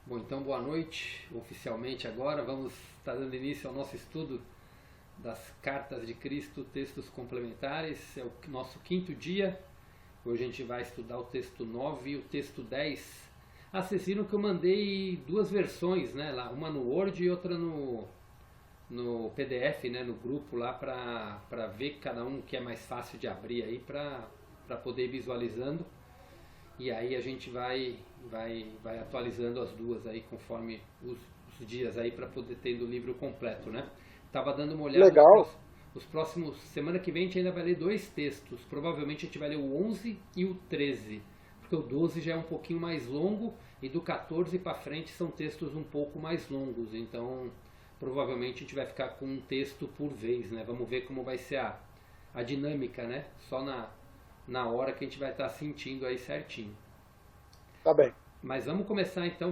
Bom, então boa noite. Oficialmente agora vamos estar dando início ao nosso estudo das Cartas de Cristo, textos complementares. É o nosso quinto dia. Hoje a gente vai estudar o texto 9 e o texto 10. Ah, vocês viram que eu mandei duas versões, né? Lá, uma no Word e outra no PDF, né? No grupo lá para ver cada um que é mais fácil de abrir aí para poder ir visualizando. E aí a gente vai atualizando as duas aí conforme os dias aí para poder ter o livro completo, né? Tava dando uma olhada Legal. os próximos, semana que vem a gente ainda vai ler dois textos. Provavelmente a gente vai ler o 11 e o 13, porque o 12 já é um pouquinho mais longo e do 14 para frente são textos um pouco mais longos. Então, provavelmente a gente vai ficar com um texto por vez, né? Vamos ver como vai ser a dinâmica, né? Só na hora que a gente vai estar sentindo aí certinho. Tá bem. Mas vamos começar então,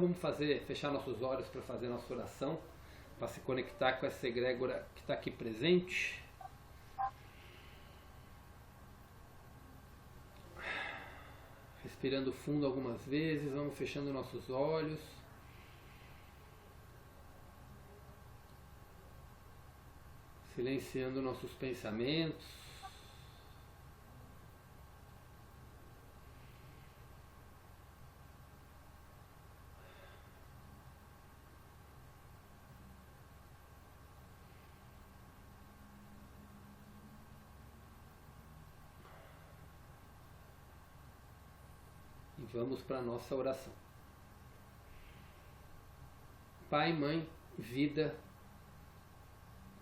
fechar nossos olhos para fazer nossa oração, para se conectar com essa egrégora que está aqui presente. Respirando fundo algumas vezes, vamos fechando nossos olhos. Silenciando nossos pensamentos. E vamos para a nossa oração. Pai, Mãe, Vida,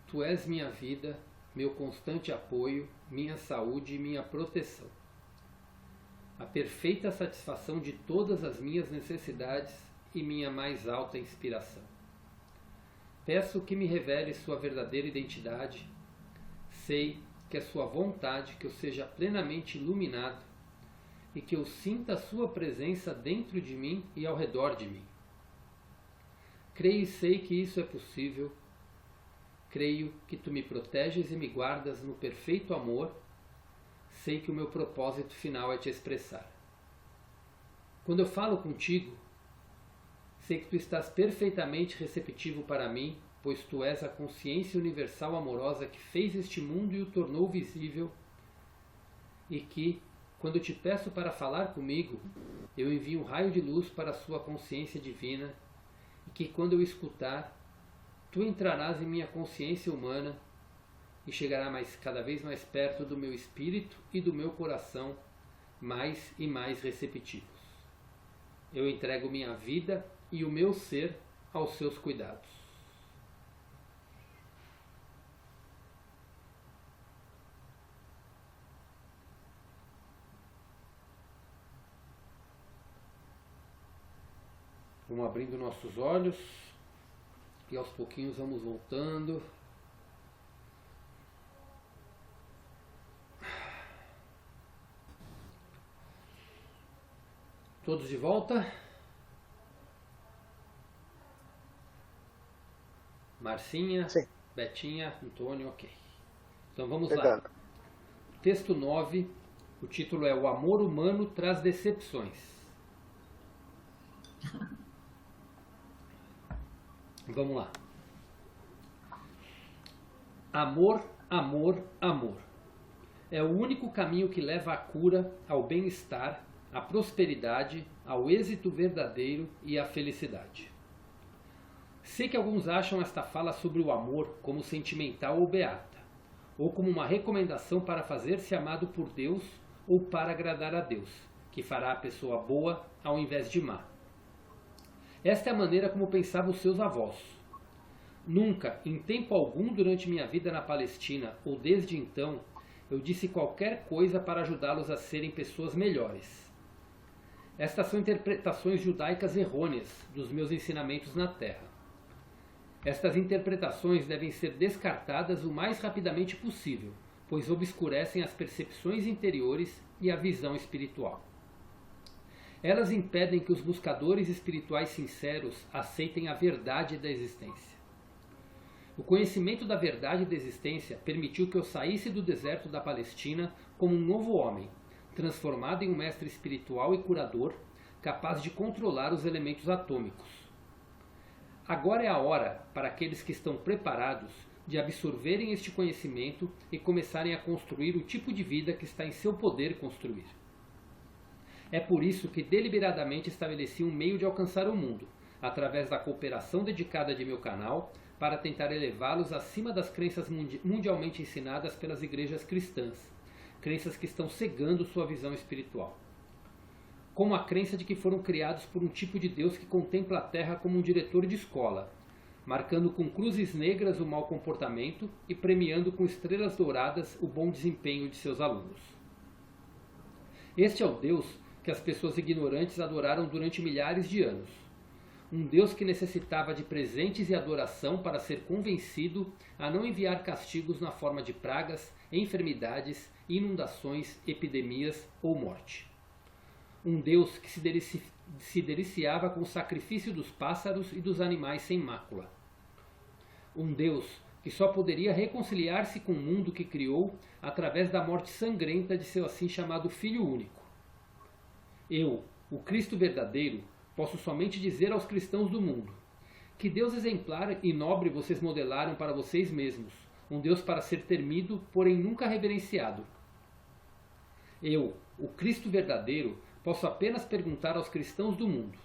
Tu és minha vida, meu constante apoio, minha saúde e minha proteção. A perfeita satisfação de todas as minhas necessidades e minha mais alta inspiração. Peço que me revele sua verdadeira identidade. Sei que é sua vontade que eu seja plenamente iluminado e que eu sinta a sua presença dentro de mim e ao redor de mim. Creio e sei que isso é possível. Creio que tu me proteges e me guardas no perfeito amor. Sei que o meu propósito final é te expressar. Quando eu falo contigo, sei que tu estás perfeitamente receptivo para mim, pois tu és a consciência universal amorosa que fez este mundo e o tornou visível, e que, quando te peço para falar comigo, eu envio um raio de luz para a sua consciência divina, e que quando eu escutar, tu entrarás em minha consciência humana e chegará cada vez mais perto do meu espírito e do meu coração, mais e mais receptivos. Eu entrego minha vida e o meu ser aos seus cuidados. Vamos abrindo nossos olhos e aos pouquinhos vamos voltando. Todos de volta? Marcinha, Sim, Betinha, Antônio, ok. Então vamos lá. pegando. Texto 9, o título é O Amor Humano Traz Decepções. Vamos lá. Amor, amor, amor. É o único caminho que leva à cura, ao bem-estar, à prosperidade, ao êxito verdadeiro e à felicidade. Sei que alguns acham esta fala sobre o amor como sentimental ou beata, ou como uma recomendação para fazer-se amado por Deus ou para agradar a Deus, que fará a pessoa boa ao invés de má. Esta é a maneira como pensavam os seus avós. Nunca, em tempo algum durante minha vida na Palestina ou desde então, eu disse qualquer coisa para ajudá-los a serem pessoas melhores. Estas são interpretações judaicas errôneas dos meus ensinamentos na Terra. Estas interpretações devem ser descartadas o mais rapidamente possível, pois obscurecem as percepções interiores e a visão espiritual. Elas impedem que os buscadores espirituais sinceros aceitem a verdade da existência. O conhecimento da verdade da existência permitiu que eu saísse do deserto da Palestina como um novo homem, transformado em um mestre espiritual e curador, capaz de controlar os elementos atômicos, Agora é a hora para aqueles que estão preparados de absorverem este conhecimento e começarem a construir o tipo de vida que está em seu poder construir. É por isso que deliberadamente estabeleci um meio de alcançar o mundo, através da cooperação dedicada de meu canal, para tentar elevá-los acima das crenças mundialmente ensinadas pelas igrejas cristãs, crenças que estão cegando sua visão espiritual. Como a crença de que foram criados por um tipo de Deus que contempla a Terra como um diretor de escola, marcando com cruzes negras o mau comportamento e premiando com estrelas douradas o bom desempenho de seus alunos. Este é o Deus que as pessoas ignorantes adoraram durante milhares de anos. Um Deus que necessitava de presentes e adoração para ser convencido a não enviar castigos na forma de pragas, enfermidades, inundações, epidemias ou morte. Um Deus que se deliciava com o sacrifício dos pássaros e dos animais sem mácula. Um Deus que só poderia reconciliar-se com o mundo que criou através da morte sangrenta de seu assim chamado Filho único. Eu, o Cristo verdadeiro, posso somente dizer aos cristãos do mundo: que Deus exemplar e nobre vocês modelaram para vocês mesmos, um Deus para ser temido, porém nunca reverenciado. Eu, o Cristo verdadeiro, posso apenas perguntar aos cristãos do mundo: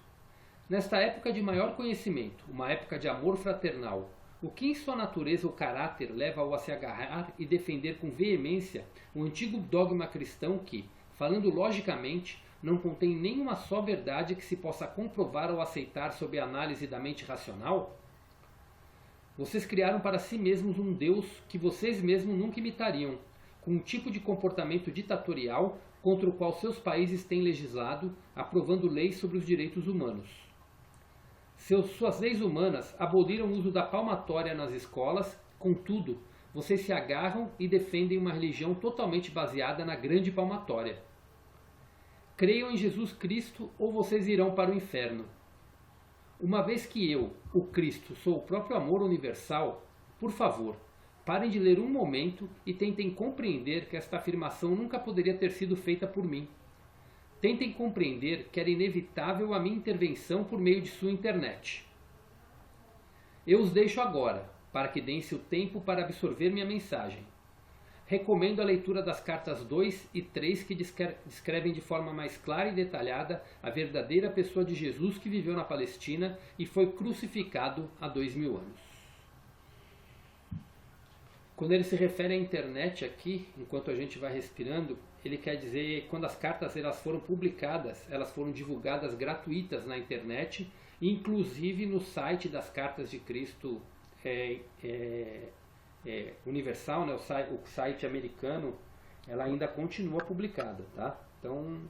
nesta época de maior conhecimento, uma época de amor fraternal, o que em sua natureza ou caráter leva-o a se agarrar e defender com veemência o antigo dogma cristão que, falando logicamente, não contém nenhuma só verdade que se possa comprovar ou aceitar sob a análise da mente racional? Vocês criaram para si mesmos um Deus que vocês mesmos nunca imitariam, com um tipo de comportamento ditatorial contra o qual seus países têm legislado, aprovando leis sobre os direitos humanos. Suas leis humanas aboliram o uso da palmatória nas escolas, contudo, vocês se agarram e defendem uma religião totalmente baseada na grande palmatória. Creiam em Jesus Cristo ou vocês irão para o inferno. Uma vez que eu, o Cristo, sou o próprio amor universal, por favor, parem de ler um momento e tentem compreender que esta afirmação nunca poderia ter sido feita por mim. Tentem compreender que era inevitável a minha intervenção por meio de sua internet. Eu os deixo agora, para que deem seu tempo para absorver minha mensagem. Recomendo a leitura das cartas 2 e 3 que descrevem de forma mais clara e detalhada a verdadeira pessoa de Jesus que viveu na Palestina e foi crucificado há 2000 anos. Quando ele se refere à internet aqui, enquanto a gente vai respirando, ele quer dizer quando as cartas elas foram publicadas, elas foram divulgadas gratuitas na internet, inclusive no site das Cartas de Cristo Universal, né, o site americano, ela ainda continua publicada, tá? Então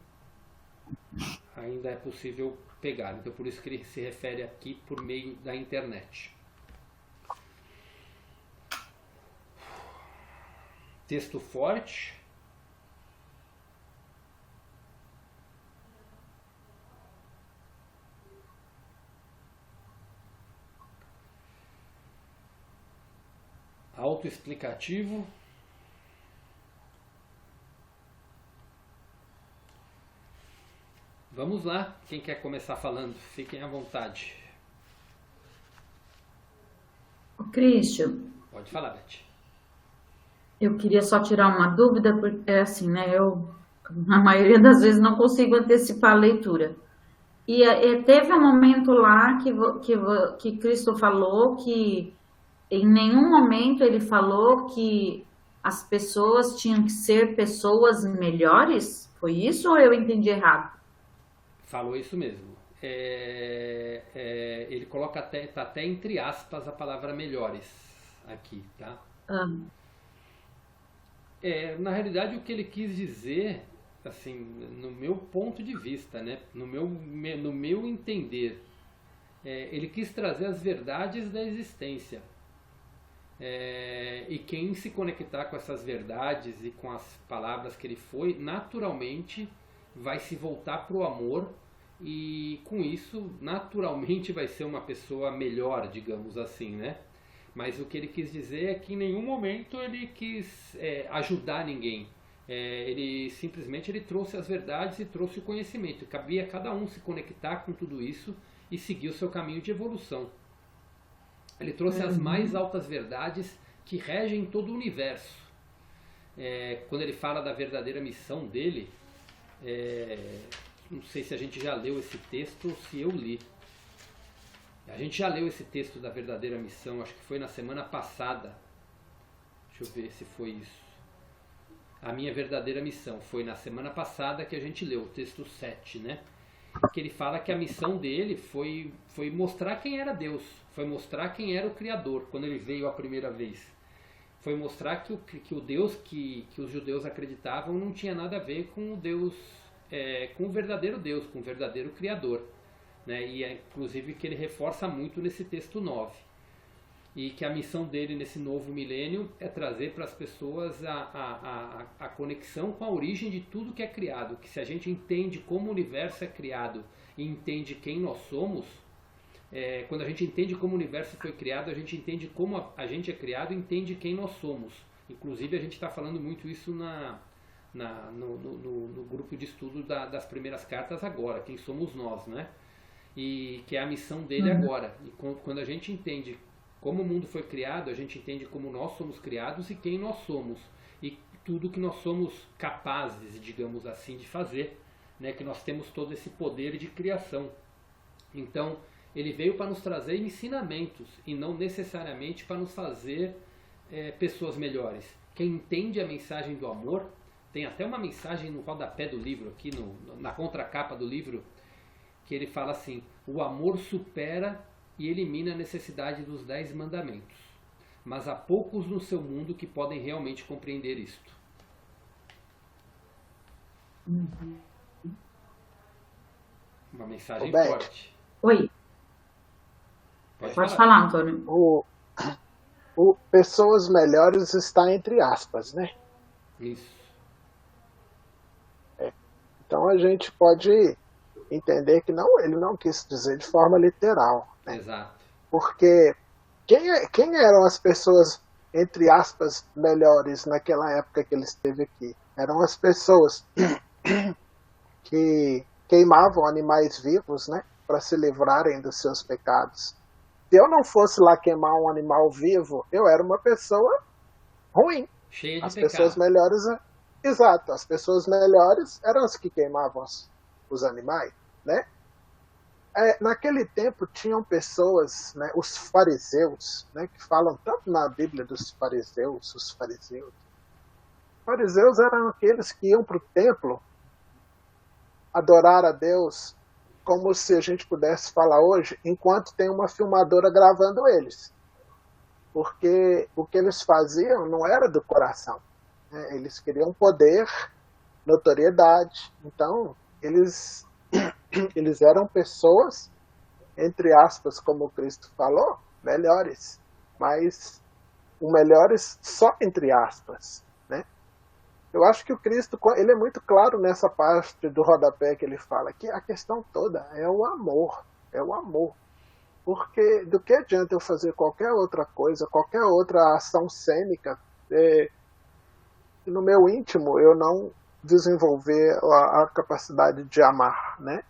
ainda é possível pegar. Então por isso que ele se refere aqui por meio da internet. Texto forte. Autoexplicativo. Vamos lá, quem quer começar falando, fiquem à vontade. Christian, Pode falar, Beth. eu queria só tirar uma dúvida, porque é assim, né? Eu, na maioria das vezes, não consigo antecipar a leitura. E teve um momento lá que Cristo falou que em nenhum momento ele falou que as pessoas tinham que ser pessoas melhores? Foi isso ou eu entendi errado? Falou isso mesmo. Ele coloca tá até entre aspas a palavra melhores aqui, tá? Ah, Na realidade o que ele quis dizer, assim, no meu ponto de vista, né, no meu entender, ele quis trazer as verdades da existência. E quem se conectar com essas verdades e com as palavras que ele foi, naturalmente vai se voltar para o amor e com isso naturalmente vai ser uma pessoa melhor, digamos assim, né? Mas o que ele quis dizer é que em nenhum momento ele quis ajudar ninguém. Ele simplesmente trouxe as verdades e trouxe o conhecimento. Cabia a cada um se conectar com tudo isso e seguir o seu caminho de evolução. Ele trouxe as mais altas verdades que regem todo o universo. Quando ele fala da verdadeira missão dele, não sei se a gente já leu esse texto ou se eu li. A gente já leu esse texto da verdadeira missão, acho que foi na semana passada. Deixa eu ver se foi isso. A minha verdadeira missão foi na semana passada que a gente leu, o texto 7, né? Que ele fala que a missão dele foi mostrar quem era Deus, foi mostrar quem era o Criador, quando ele veio a primeira vez. Foi mostrar que o Deus que os judeus acreditavam não tinha nada a ver com o Deus, com o verdadeiro Deus, com o verdadeiro Criador. Né? E inclusive que ele reforça muito nesse texto 9. E que a missão dele nesse novo milênio é trazer para as pessoas a conexão com a origem de tudo que é criado. Que se a gente entende como o universo é criado e entende quem nós somos, quando a gente entende como o universo foi criado, a gente entende como a gente é criado e entende quem nós somos. Inclusive a gente está falando muito isso no grupo de estudo das primeiras cartas agora, quem somos nós, né? E que é a missão dele agora. E quando a gente entende como o mundo foi criado, a gente entende como nós somos criados e quem nós somos. E tudo que nós somos capazes, digamos assim, de fazer. Né? Que nós temos todo esse poder de criação. Então, ele veio para nos trazer ensinamentos e não necessariamente para nos fazer pessoas melhores. Quem entende a mensagem do amor, tem até uma mensagem no rodapé do livro, aqui na contracapa do livro, que ele fala assim: o amor supera e elimina a necessidade dos 10 mandamentos, mas há poucos no seu mundo que podem realmente compreender isto. Uma mensagem forte. Oi. Pode falar, Antônio. O pessoas melhores está entre aspas, né? Isso. Então a gente pode entender que ele não quis dizer de forma literal. Né? Exato. Porque quem eram as pessoas, entre aspas, melhores naquela época que ele esteve aqui? Eram as pessoas que queimavam animais vivos, né, para se livrarem dos seus pecados. Se eu não fosse lá queimar um animal vivo, eu era uma pessoa ruim. Cheia de as pecado. Pessoas melhores, exato, as pessoas melhores eram as que queimavam os animais, né? Naquele tempo tinham pessoas, né, os fariseus, né, que falam tanto na Bíblia dos fariseus, os fariseus. Os fariseus eram aqueles que iam para o templo adorar a Deus, como se a gente pudesse falar hoje, enquanto tem uma filmadora gravando eles. Porque o que eles faziam não era do coração. Né? Eles queriam poder, notoriedade. Então, eles eram pessoas, entre aspas, como Cristo falou, melhores. Mas o melhores só entre aspas. Né? Eu acho que o Cristo, ele é muito claro nessa parte do rodapé que ele fala, que a questão toda é o amor. É o amor. Porque do que adianta eu fazer qualquer outra coisa, qualquer outra ação cênica, no meu íntimo eu não desenvolver a capacidade de amar, né?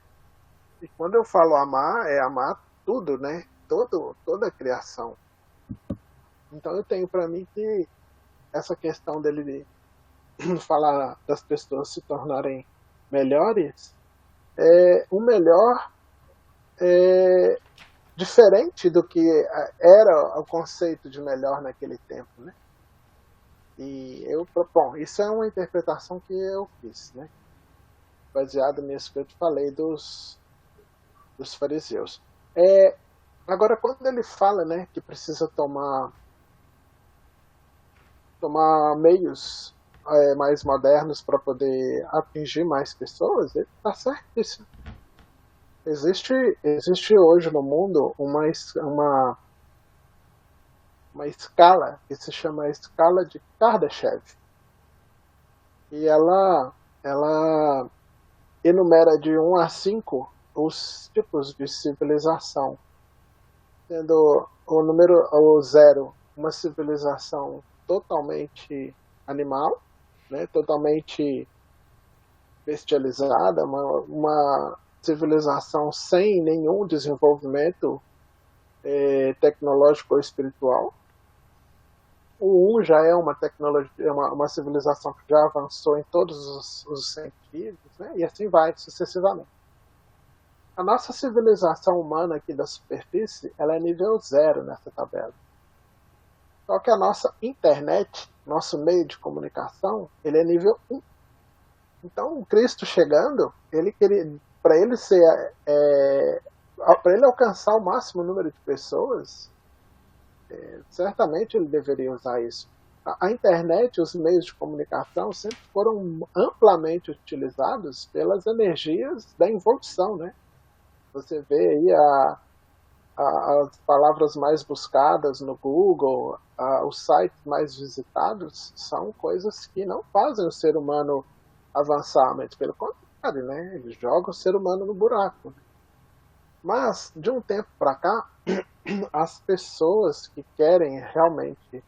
E quando eu falo amar, é amar tudo, né? Toda a criação. Então eu tenho para mim que essa questão dele falar das pessoas se tornarem melhores, o melhor é diferente do que era o conceito de melhor naquele tempo, né? E bom, isso é uma interpretação que eu fiz, né? Baseado nisso que eu te falei dos fariseus. Agora, quando ele fala, né, que precisa tomar meios mais modernos para poder atingir mais pessoas, ele está certíssimo. Existe hoje no mundo uma escala que se chama a escala de Kardashev. E ela enumera de 1 a 5 os tipos de civilização. Sendo o 0 uma civilização totalmente animal, né, totalmente bestializada, uma civilização sem nenhum desenvolvimento tecnológico ou espiritual. O 1 já é uma tecnologia, uma civilização que já avançou em todos os sentidos, né? E assim vai sucessivamente. A nossa civilização humana aqui da superfície, ela é nível 0 nessa tabela. Só que a nossa internet, nosso meio de comunicação, ele é nível 1. Então, o Cristo chegando, ele queria, para ele para ele alcançar o máximo número de pessoas, certamente ele deveria usar isso. A internet, os meios de comunicação sempre foram amplamente utilizados pelas energias da involução, né? Você vê aí as palavras mais buscadas no Google, os sites mais visitados, são coisas que não fazem o ser humano avançar, mas pelo contrário, né? Eles jogam o ser humano no buraco. Mas, de um tempo para cá, as pessoas que querem realmente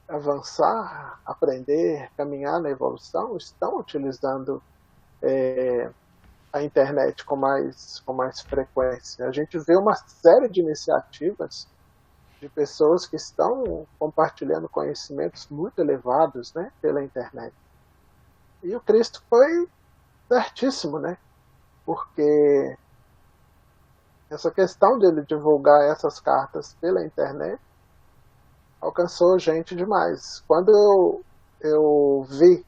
avançar, aprender, caminhar na evolução, estão utilizando a internet com mais frequência. A gente vê uma série de iniciativas de pessoas que estão compartilhando conhecimentos muito elevados, né, pela internet. E o Cristo foi certíssimo, né? Porque essa questão de ele divulgar essas cartas pela internet alcançou gente demais. Quando eu vi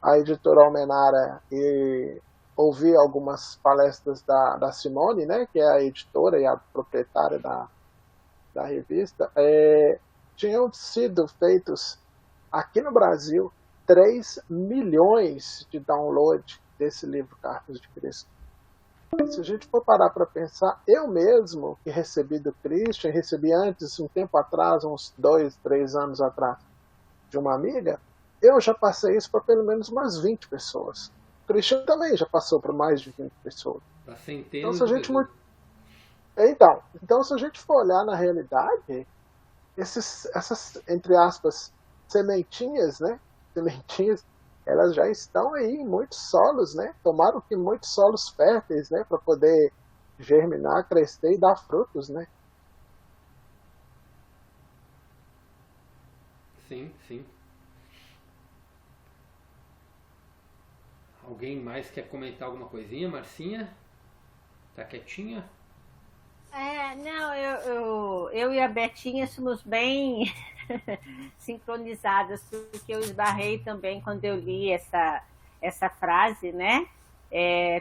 a editora Almenara e ouvi algumas palestras da Simone, né, que é a editora e a proprietária da revista, tinham sido feitos aqui no Brasil 3 milhões de downloads desse livro Cartas de Cristo. Se a gente for parar para pensar, eu mesmo que recebi do Christian, recebi antes, um tempo atrás, uns 2, 3 anos atrás, de uma amiga, eu já passei isso para pelo menos umas 20 pessoas. O Christian também já passou para mais de 20 pessoas. Então, se a gente se a gente for olhar na realidade, essas, entre aspas, sementinhas, né? Sementinhas, elas já estão aí em muitos solos, né? Tomaram que muitos solos férteis, né? Para poder germinar, crescer e dar frutos, né? Sim, sim. Alguém mais quer comentar alguma coisinha? Marcinha? Tá quietinha? Não, eu e a Betinha somos bem sincronizadas, porque eu esbarrei também quando eu li essa frase, né?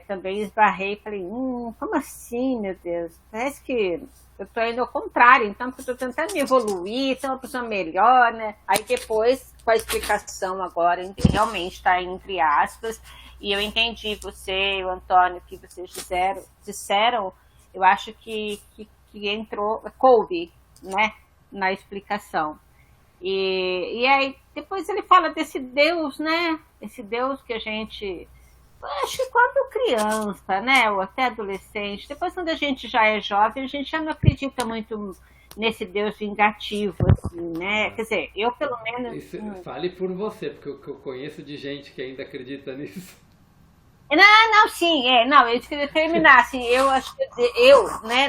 Também esbarrei e falei, como assim, meu Deus? Parece que eu estou indo ao contrário, então eu estou tentando me evoluir, ser uma pessoa melhor, né? Aí depois, com a explicação agora, realmente está entre aspas, e eu entendi você e o Antônio, que vocês disseram, eu acho que coube, né, na explicação. E aí depois ele fala desse Deus, né? Esse Deus que a gente, acho que quando criança, né, ou até adolescente, depois quando a gente já é jovem, a gente já não acredita muito nesse Deus vingativo, assim, né? Quer dizer, eu pelo menos... Fale por você, porque eu conheço de gente que ainda acredita nisso. Não, sim, eu queria terminar, assim, eu acho que né,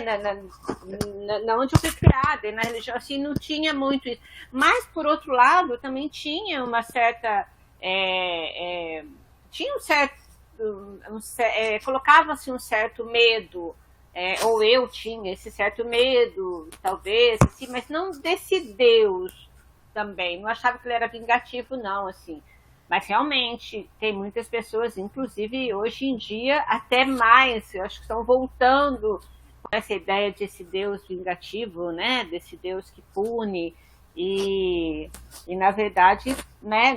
na onde eu fui criada, na religião, assim, não tinha muito isso, mas, por outro lado, também tinha uma certa, tinha um certo, colocava-se um certo medo, ou eu tinha esse certo medo, talvez, assim, mas não desse Deus também, não achava que ele era vingativo, não, assim. Mas realmente tem muitas pessoas, inclusive hoje em dia, até mais, eu acho que estão voltando com essa ideia desse Deus vingativo, né? Desse Deus que pune. E na verdade, né?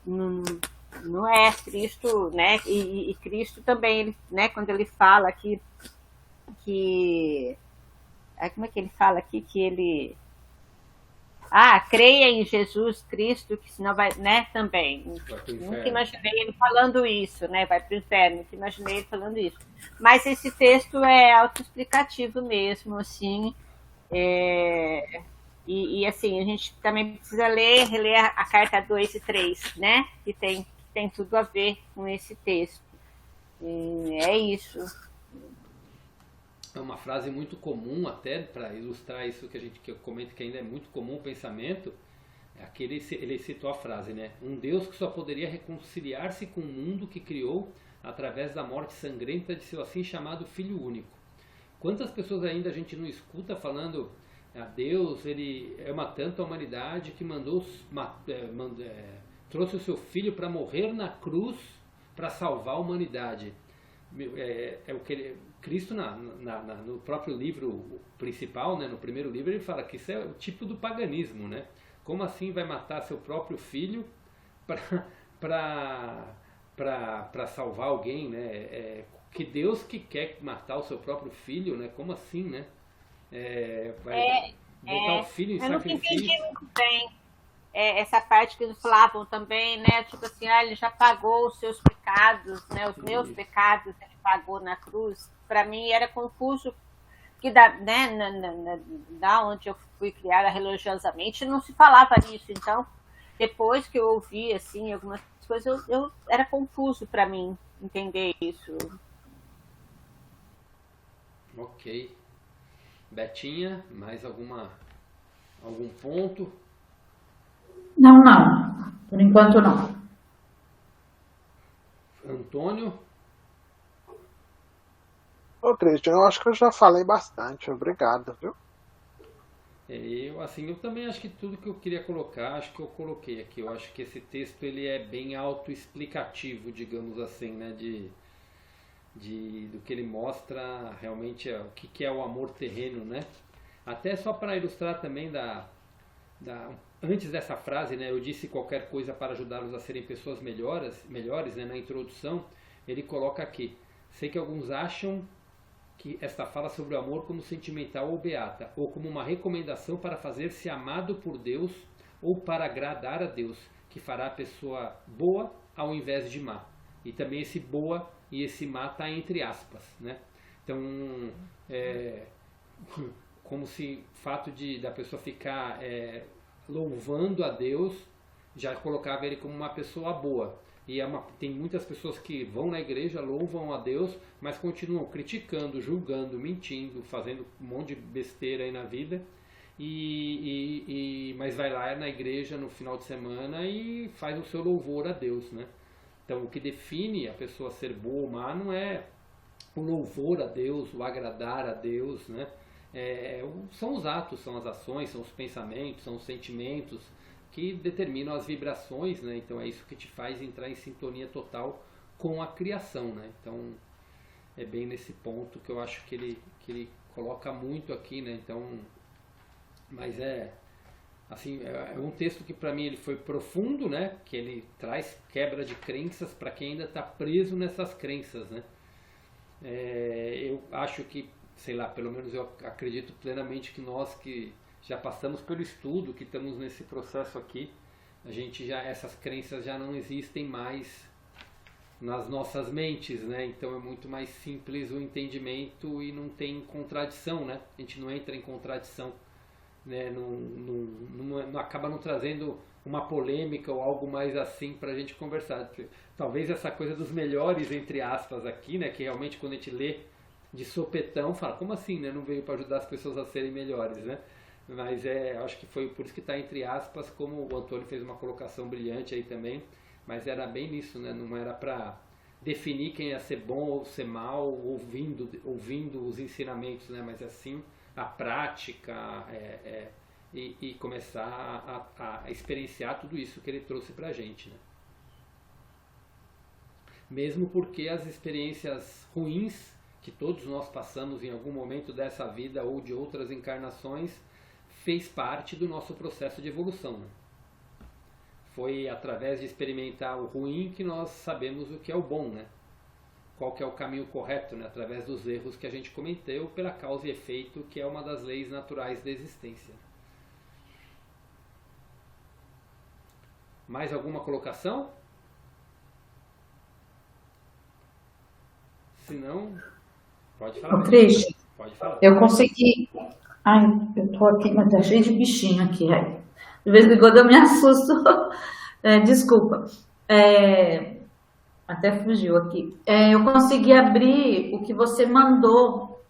Não é Cristo, né? E Cristo também, ele, né? Quando ele fala que como é que ele fala aqui? Que ele... creia em Jesus Cristo, que senão vai, né, também. Nunca imaginei ele falando isso, né, vai para o inferno, nunca imaginei ele falando isso. Mas esse texto é autoexplicativo mesmo, assim, e assim, a gente também precisa reler a carta 2 e 3, né, que tem tudo a ver com esse texto. É isso. é uma frase muito comum, até para ilustrar isso que eu comento, que ainda é muito comum o pensamento. Aqui ele citou a frase, né? Um Deus que só poderia reconciliar-se com o mundo que criou através da morte sangrenta de seu assim chamado Filho único. Quantas pessoas ainda a gente não escuta falando Deus, ele ama tanto a humanidade que trouxe o seu Filho para morrer na cruz para salvar a humanidade. O que Cristo, no próprio livro principal, né, no primeiro livro, ele fala que isso é o tipo do paganismo, né? Como assim vai matar seu próprio filho para salvar alguém, né? Que Deus que quer matar o seu próprio filho, né? Como assim, né? Vai botar o filho em sacrifício. Eu nunca entendi muito bem essa parte que eles falavam também, né? Tipo assim, ele já pagou os seus pecados, né? Os meus pecados ele pagou na cruz. Para mim era confuso, que da onde eu fui criada religiosamente não se falava nisso. Então, depois que eu ouvi assim algumas coisas, eu era confuso para mim entender isso. Ok. Betinha, mais algum ponto? Não. Por enquanto, não. Antônio? Ô, Cristian, eu acho que eu já falei bastante. Obrigado, viu? Eu também acho que tudo que eu queria colocar, acho que eu coloquei aqui. Eu acho que esse texto ele é bem autoexplicativo, digamos assim, né? Do que ele mostra realmente o que é o amor terreno, né? Até só para ilustrar também antes dessa frase, né? Eu disse qualquer coisa para ajudá-los a serem pessoas melhores, né? Na introdução, ele coloca aqui: sei que alguns acham que esta fala sobre o amor como sentimental ou beata, ou como uma recomendação para fazer-se amado por Deus ou para agradar a Deus, que fará a pessoa boa ao invés de má. E também esse boa e esse má está entre aspas, né? Então, como se o fato da pessoa ficar louvando a Deus já colocava ele como uma pessoa boa. E tem muitas pessoas que vão na igreja, louvam a Deus, mas continuam criticando, julgando, mentindo, fazendo um monte de besteira aí na vida. Mas vai lá na igreja no final de semana e faz o seu louvor a Deus, né? Então o que define a pessoa ser boa ou má não é o louvor a Deus, o agradar a Deus, né? São os atos, são as ações, são os pensamentos, são os sentimentos que determinam as vibrações, né? Então é isso que te faz entrar em sintonia total com a criação, né? Então é bem nesse ponto que eu acho que ele coloca muito aqui, né? Então, mas assim, é um texto que para mim ele foi profundo, né? Que ele traz quebra de crenças para quem ainda está preso nessas crenças, né? Eu acho que, sei lá, pelo menos eu acredito plenamente que nós que já passamos pelo estudo, que estamos nesse processo aqui, essas crenças já não existem mais nas nossas mentes, né? Então é muito mais simples o entendimento e não tem contradição, né? A gente não entra em contradição, né? Não acaba não trazendo uma polêmica ou algo mais assim para a gente conversar. Talvez essa coisa dos melhores, entre aspas, aqui, né? Que realmente quando a gente lê de sopetão, fala, como assim, né? Não veio para ajudar as pessoas a serem melhores, né? Mas acho que foi por isso que está entre aspas, como o Antônio fez uma colocação brilhante aí também, mas era bem nisso, né? Não era para definir quem ia ser bom ou ser mal, ouvindo os ensinamentos, né? Mas assim, a prática e começar a experienciar tudo isso que ele trouxe para a gente, né? Mesmo porque as experiências ruins que todos nós passamos em algum momento dessa vida ou de outras encarnações fez parte do nosso processo de evolução, né? Foi através de experimentar o ruim que nós sabemos o que é o bom, né? Qual que é o caminho correto, né? Através dos erros que a gente cometeu pela causa e efeito, que é uma das leis naturais da existência. Mais alguma colocação? Se não, pode falar. Cristian, Pode falar. Eu consegui. Ai, eu tô aqui, mas tá cheio de bichinho aqui. De vez em quando eu me assusto. Desculpa. Até fugiu aqui. Eu consegui abrir o que você mandou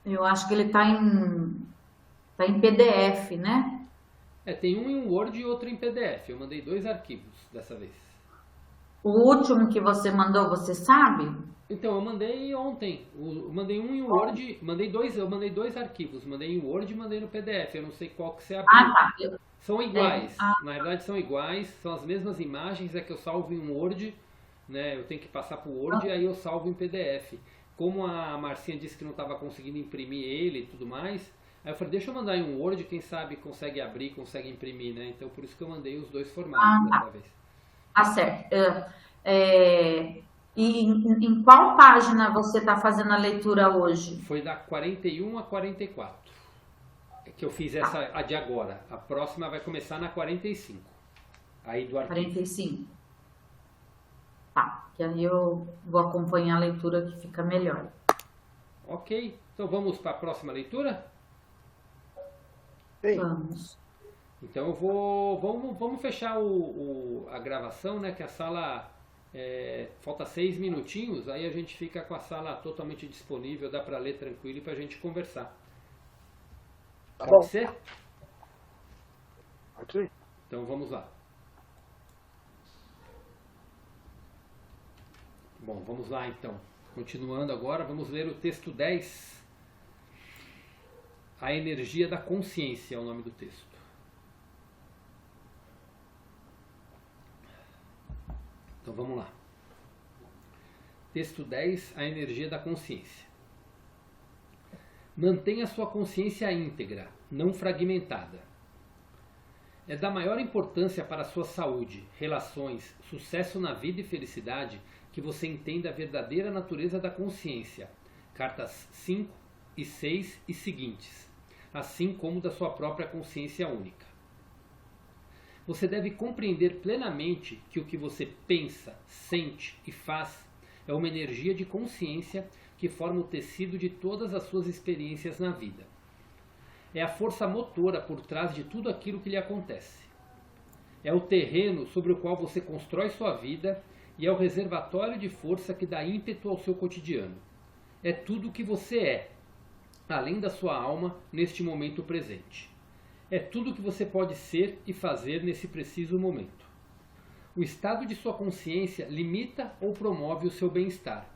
Eu acho que ele tá em PDF, né? Tem um em Word e outro em PDF. Eu mandei 2 arquivos dessa vez. O último que você mandou, você sabe? Então, eu mandei ontem. Eu mandei um em Word, eu mandei 2 arquivos. Mandei em Word e mandei no PDF. Eu não sei qual que você abriu. Ah, tá. São iguais. Na verdade, são iguais. São as mesmas imagens, é que eu salvo em Word, né? Eu tenho que passar para o Word e aí eu salvo em PDF. Como a Marcinha disse que não estava conseguindo imprimir ele e tudo mais, aí eu falei, deixa eu mandar em um Word, quem sabe consegue abrir, consegue imprimir, né? Então, por isso que eu mandei os 2 formatos dessa vez. Tá certo. E em qual página você está fazendo a leitura hoje? Foi da 41 a 44. Que eu fiz essa a de agora. A próxima vai começar na 45. Aí do arquivo. 45. Tá, que aí eu vou acompanhar a leitura que fica melhor. Ok. Então vamos para a próxima leitura? Sim. Vamos. Então eu vamos fechar a gravação, né? Que a sala falta 6 minutinhos, aí a gente fica com a sala totalmente disponível, dá para ler tranquilo e para a gente conversar. Tá Pode bom. ser? Pode ir. Então vamos lá. Bom, vamos lá então. Continuando agora, vamos ler o texto 10. A energia da consciência é o nome do texto. Então vamos lá. Texto 10, a energia da consciência. Mantenha sua consciência íntegra, não fragmentada. É da maior importância para a sua saúde, relações, sucesso na vida e felicidade que você entenda a verdadeira natureza da consciência, cartas 5 e 6 e seguintes, assim como da sua própria consciência única. Você deve compreender plenamente que o que você pensa, sente e faz é uma energia de consciência que forma o tecido de todas as suas experiências na vida. É a força motora por trás de tudo aquilo que lhe acontece. É o terreno sobre o qual você constrói sua vida e é o reservatório de força que dá ímpeto ao seu cotidiano. É tudo o que você é, além da sua alma, neste momento presente. É tudo o que você pode ser e fazer nesse preciso momento. O estado de sua consciência limita ou promove o seu bem-estar.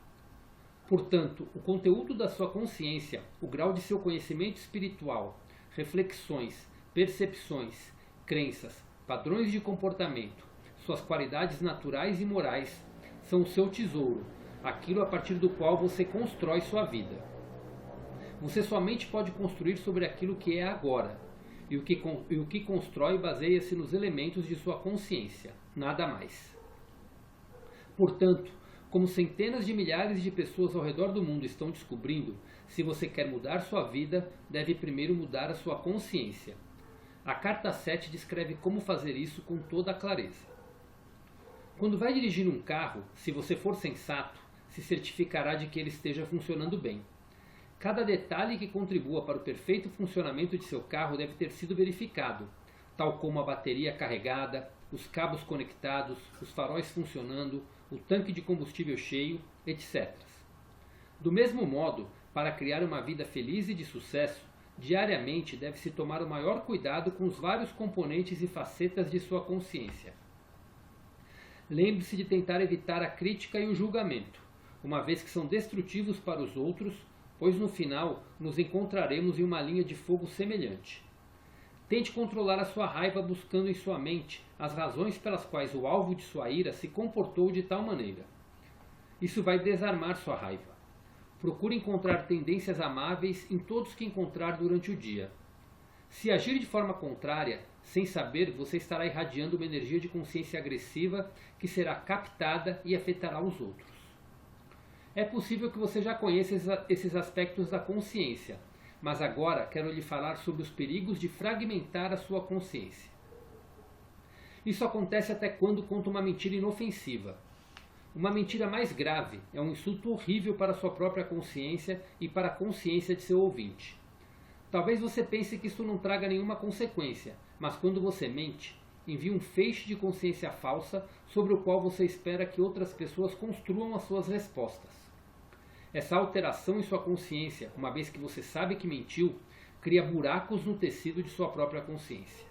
Portanto, o conteúdo da sua consciência, o grau de seu conhecimento espiritual, reflexões, percepções, crenças, padrões de comportamento, suas qualidades naturais e morais, são o seu tesouro, aquilo a partir do qual você constrói sua vida. Você somente pode construir sobre aquilo que é agora, e o que constrói baseia-se nos elementos de sua consciência, nada mais. Portanto, como centenas de milhares de pessoas ao redor do mundo estão descobrindo, se você quer mudar sua vida, deve primeiro mudar a sua consciência. A carta 7 descreve como fazer isso com toda a clareza. Quando vai dirigir um carro, se você for sensato, se certificará de que ele esteja funcionando bem. Cada detalhe que contribua para o perfeito funcionamento de seu carro deve ter sido verificado, tal como a bateria carregada, os cabos conectados, os faróis funcionando, o tanque de combustível cheio, etc. Do mesmo modo, para criar uma vida feliz e de sucesso, diariamente deve-se tomar o maior cuidado com os vários componentes e facetas de sua consciência. Lembre-se de tentar evitar a crítica e o julgamento, uma vez que são destrutivos para os outros, pois no final nos encontraremos em uma linha de fogo semelhante. Tente controlar a sua raiva buscando em sua mente as razões pelas quais o alvo de sua ira se comportou de tal maneira. Isso vai desarmar sua raiva. Procure encontrar tendências amáveis em todos que encontrar durante o dia. Se agir de forma contrária, sem saber, você estará irradiando uma energia de consciência agressiva que será captada e afetará os outros. É possível que você já conheça esses aspectos da consciência, mas agora quero lhe falar sobre os perigos de fragmentar a sua consciência. Isso acontece até quando conta uma mentira inofensiva. Uma mentira mais grave é um insulto horrível para a sua própria consciência e para a consciência de seu ouvinte. Talvez você pense que isso não traga nenhuma consequência, mas quando você mente, envia um feixe de consciência falsa sobre o qual você espera que outras pessoas construam as suas respostas. Essa alteração em sua consciência, uma vez que você sabe que mentiu, cria buracos no tecido de sua própria consciência.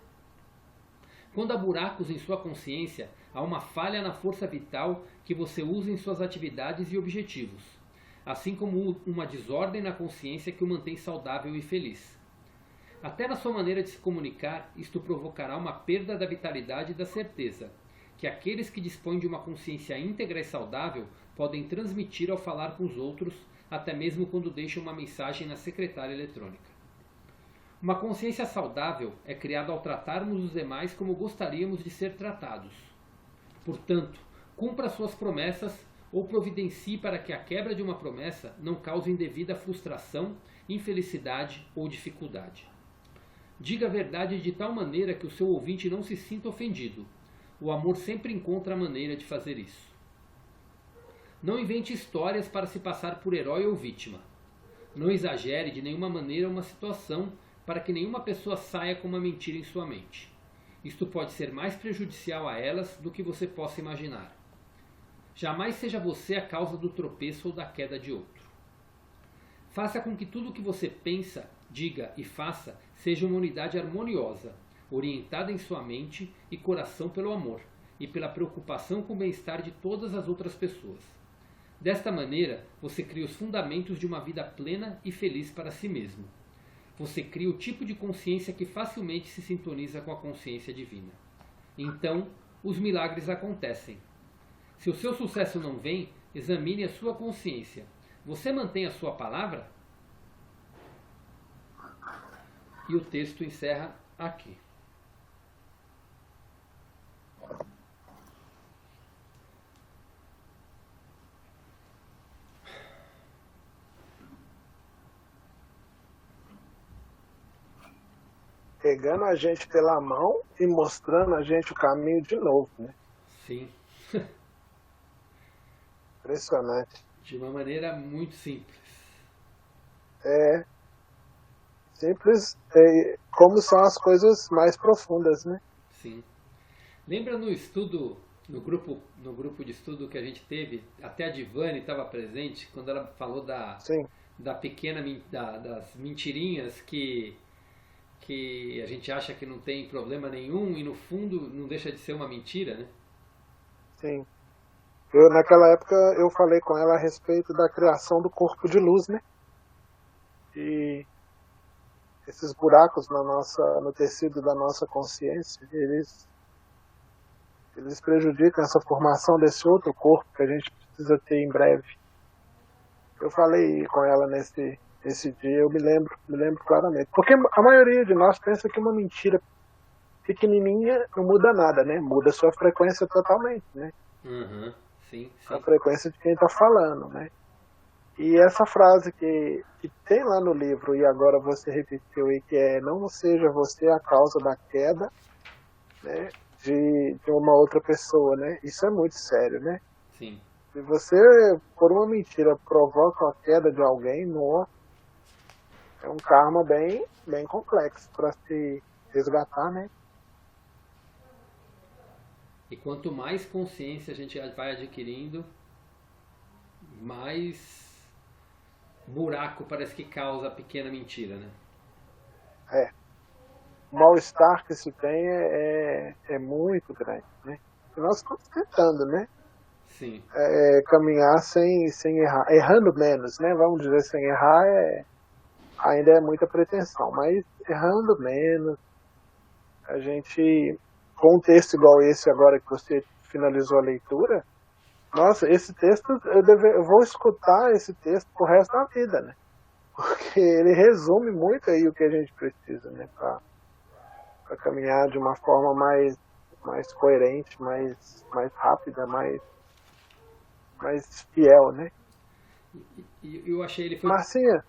Quando há buracos em sua consciência, há uma falha na força vital que você usa em suas atividades e objetivos, assim como uma desordem na consciência que o mantém saudável e feliz. Até na sua maneira de se comunicar, isto provocará uma perda da vitalidade e da certeza, que aqueles que dispõem de uma consciência íntegra e saudável podem transmitir ao falar com os outros, até mesmo quando deixam uma mensagem na secretária eletrônica. Uma consciência saudável é criada ao tratarmos os demais como gostaríamos de ser tratados. Portanto, cumpra suas promessas ou providencie para que a quebra de uma promessa não cause indevida frustração, infelicidade ou dificuldade. Diga a verdade de tal maneira que o seu ouvinte não se sinta ofendido. O amor sempre encontra a maneira de fazer isso. Não invente histórias para se passar por herói ou vítima. Não exagere de nenhuma maneira uma situação para que nenhuma pessoa saia com uma mentira em sua mente. Isto pode ser mais prejudicial a elas do que você possa imaginar. Jamais seja você a causa do tropeço ou da queda de outro. Faça com que tudo o que você pensa, diga e faça seja uma unidade harmoniosa, orientada em sua mente e coração pelo amor e pela preocupação com o bem-estar de todas as outras pessoas. Desta maneira, você cria os fundamentos de uma vida plena e feliz para si mesmo. Você cria o tipo de consciência que facilmente se sintoniza com a consciência divina. Então, os milagres acontecem. Se o seu sucesso não vem, examine a sua consciência. Você mantém a sua palavra? E o texto encerra aqui. Pegando a gente pela mão e mostrando a gente o caminho de novo, né? Sim. Impressionante. De uma maneira muito simples. É simples, como são as coisas mais profundas, né? Sim. Lembra no estudo, no grupo de estudo que a gente teve, até a Divane estava presente, quando ela falou das mentirinhas que a gente acha que não tem problema nenhum e no fundo não deixa de ser uma mentira, né? Sim. Naquela época eu falei com ela a respeito da criação do corpo de luz, né? E esses buracos no tecido da nossa consciência, eles prejudicam essa formação desse outro corpo que a gente precisa ter em breve. Eu falei com ela nesse dia, eu me lembro claramente. Porque a maioria de nós pensa que uma mentira pequenininha não muda nada, né? Muda a sua frequência totalmente, né? Uhum. Sim. A frequência de quem está falando, né? E essa frase que tem lá no livro, e agora você repetiu aí, que é: não seja você a causa da queda, né, de uma outra pessoa, né? Isso é muito sério, né? Sim. Se você, por uma mentira, provoca a queda de alguém, é um karma bem, bem complexo para se resgatar, né? E quanto mais consciência a gente vai adquirindo, mais buraco parece que causa a pequena mentira, né? O mal-estar que se tem é muito grande, né? E nós estamos tentando, né? Sim. Caminhar sem errar, errando menos, né? Vamos dizer, sem errar ainda é muita pretensão, mas errando menos, a gente, com um texto igual esse agora que você finalizou a leitura, nossa, esse texto, eu vou escutar esse texto pro resto da vida, né? Porque ele resume muito aí o que a gente precisa, né? Para caminhar de uma forma mais coerente, mais rápida, mais fiel, né? E eu achei ele foi... Marcinha,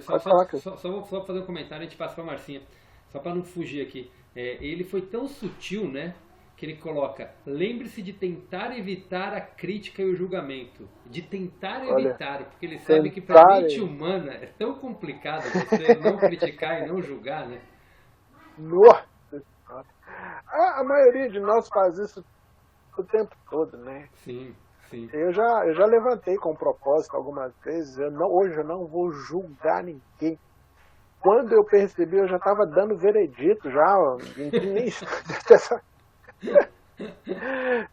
só vou fazer um comentário e a gente passa para a Marcinha, só para não fugir aqui. Ele foi tão sutil, né? Que ele coloca: lembre-se de tentar evitar a crítica e o julgamento. De tentar evitar, porque ele sabe que para a mente humana é tão complicado você não criticar e não julgar, né? Nossa! A maioria de nós faz isso o tempo todo, né? Sim. Sim. Eu já levantei com propósito algumas vezes, hoje eu não vou julgar ninguém. Quando eu percebi, eu já estava dando veredito, já, ó,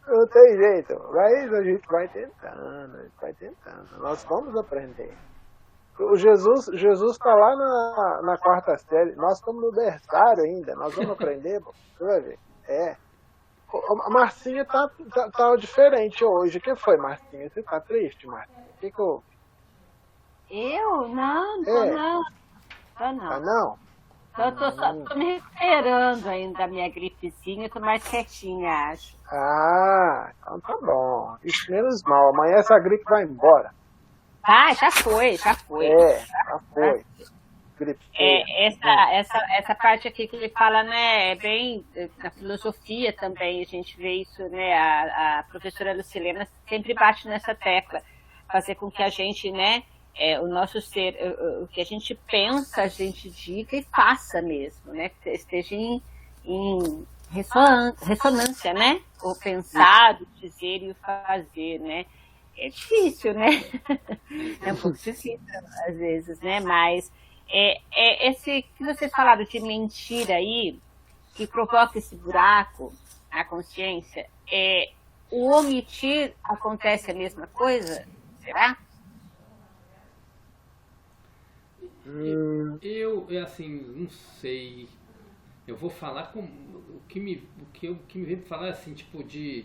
não tem jeito, mas a gente vai tentando, nós vamos aprender. O Jesus está lá na quarta série, nós estamos no berçário ainda, nós vamos aprender, você vai ver. A Marcinha tá diferente hoje. O que foi, Marcinha? Você tá triste, Marcinha? O que houve? Eu? Não, tô não. Tô não. Ah, não? Tô me recuperando ainda da minha gripezinha, tô mais quietinha, acho. Ah, então tá bom. Isso menos mal. Amanhã essa gripe vai embora. Ah, já foi. Já foi. Essa parte aqui que ele fala, né, é bem na filosofia também, a gente vê isso, né, a professora Lucilena sempre bate nessa tecla, fazer com que a gente, né, o nosso ser, o que a gente pensa, a gente diga e faça mesmo, né, que esteja em ressonância, né, o pensar, o dizer e o fazer, né. É difícil, né, é um pouco difícil às vezes, né, mas esse que vocês falaram de mentira aí, que provoca esse buraco na consciência, o omitir acontece a mesma coisa? Será? Eu assim, não sei. Eu vou falar com o que me vem pra falar assim, tipo de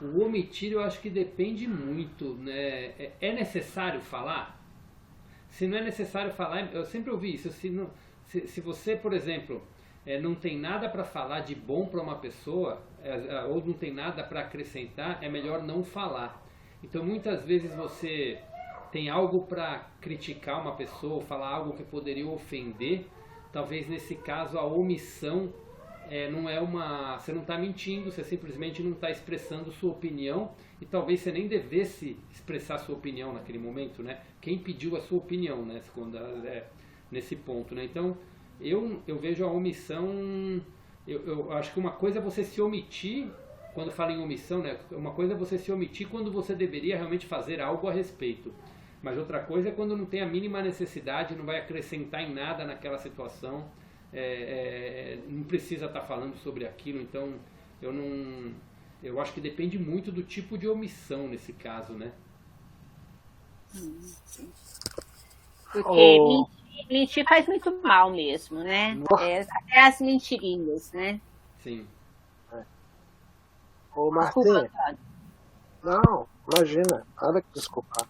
o omitir, eu acho que depende muito, né? É necessário falar? Se não é necessário falar, eu sempre ouvi isso, se você, por exemplo, não tem nada para falar de bom para uma pessoa, ou não tem nada para acrescentar, é melhor não falar. Então muitas vezes você tem algo para criticar uma pessoa, ou falar algo que poderia ofender, talvez nesse caso a omissão não é você não está mentindo, você simplesmente não está expressando sua opinião, e talvez você nem devesse expressar sua opinião naquele momento, né? Quem pediu a sua opinião, né? Nesse ponto, né? Então, eu vejo a omissão, eu acho que uma coisa é você se omitir, quando fala em omissão, né? Uma coisa é você se omitir quando você deveria realmente fazer algo a respeito. Mas outra coisa é quando não tem a mínima necessidade, não vai acrescentar em nada naquela situação, não precisa estar falando sobre aquilo. Então eu acho que depende muito do tipo de omissão nesse caso, né? Porque mentir faz muito mal mesmo, né? Até as mentirinhas, né? Sim. Ô, Marcinha. Não, imagina, nada que desculpar.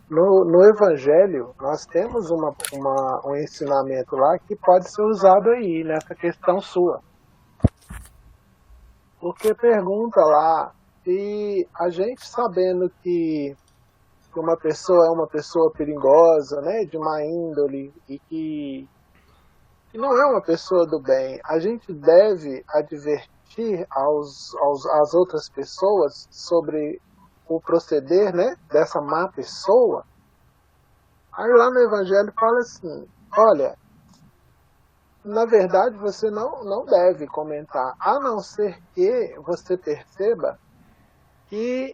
No Evangelho, nós temos um ensinamento lá que pode ser usado aí, nessa questão sua. Porque pergunta lá, e a gente sabendo que uma pessoa é uma pessoa perigosa, né, de má índole, e que não é uma pessoa do bem, a gente deve advertir às outras pessoas sobre o proceder, né, dessa má pessoa. Aí lá no Evangelho fala assim, olha, na verdade você não deve comentar, a não ser que você perceba que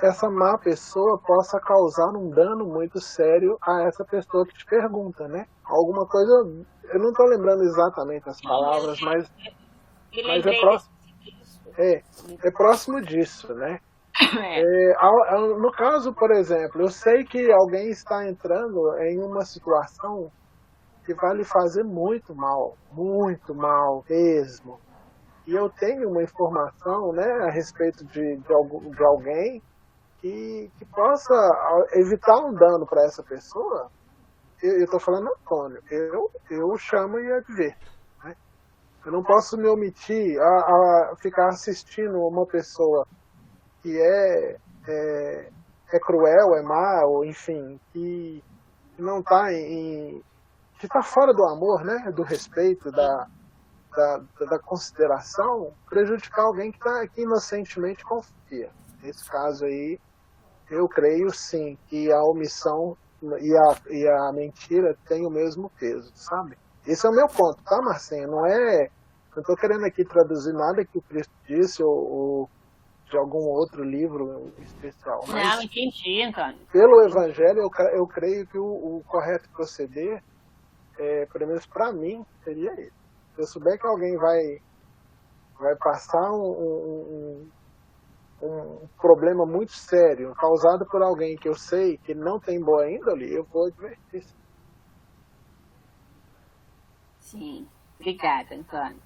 essa má pessoa possa causar um dano muito sério a essa pessoa que te pergunta, né? Alguma coisa, eu não estou lembrando exatamente as palavras, mas é próximo disso, né? No caso, por exemplo, eu sei que alguém está entrando em uma situação que vai lhe fazer muito mal mesmo. E eu tenho uma informação, né, a respeito de alguém que possa evitar um dano para essa pessoa. Eu estou falando Antônio, eu chamo e adverto. Né? Eu não posso me omitir a ficar assistindo uma pessoa que é cruel, é má, ou enfim, que não está que está fora do amor, né, do respeito, da consideração, prejudicar alguém que inocentemente confia. Nesse caso aí, eu creio sim que a omissão e a mentira têm o mesmo peso, sabe? Esse é o meu ponto, tá, Marcinha? Não estou querendo aqui traduzir nada que o Cristo disse ou de algum outro livro especial. Mas, não, entendi, Antônio. pelo Evangelho, eu creio que o correto proceder, pelo menos para mim, seria esse. Se eu souber que alguém vai passar um problema muito sério, causado por alguém que eu sei que não tem boa índole, eu vou advertir. Sim, obrigada, Antônio.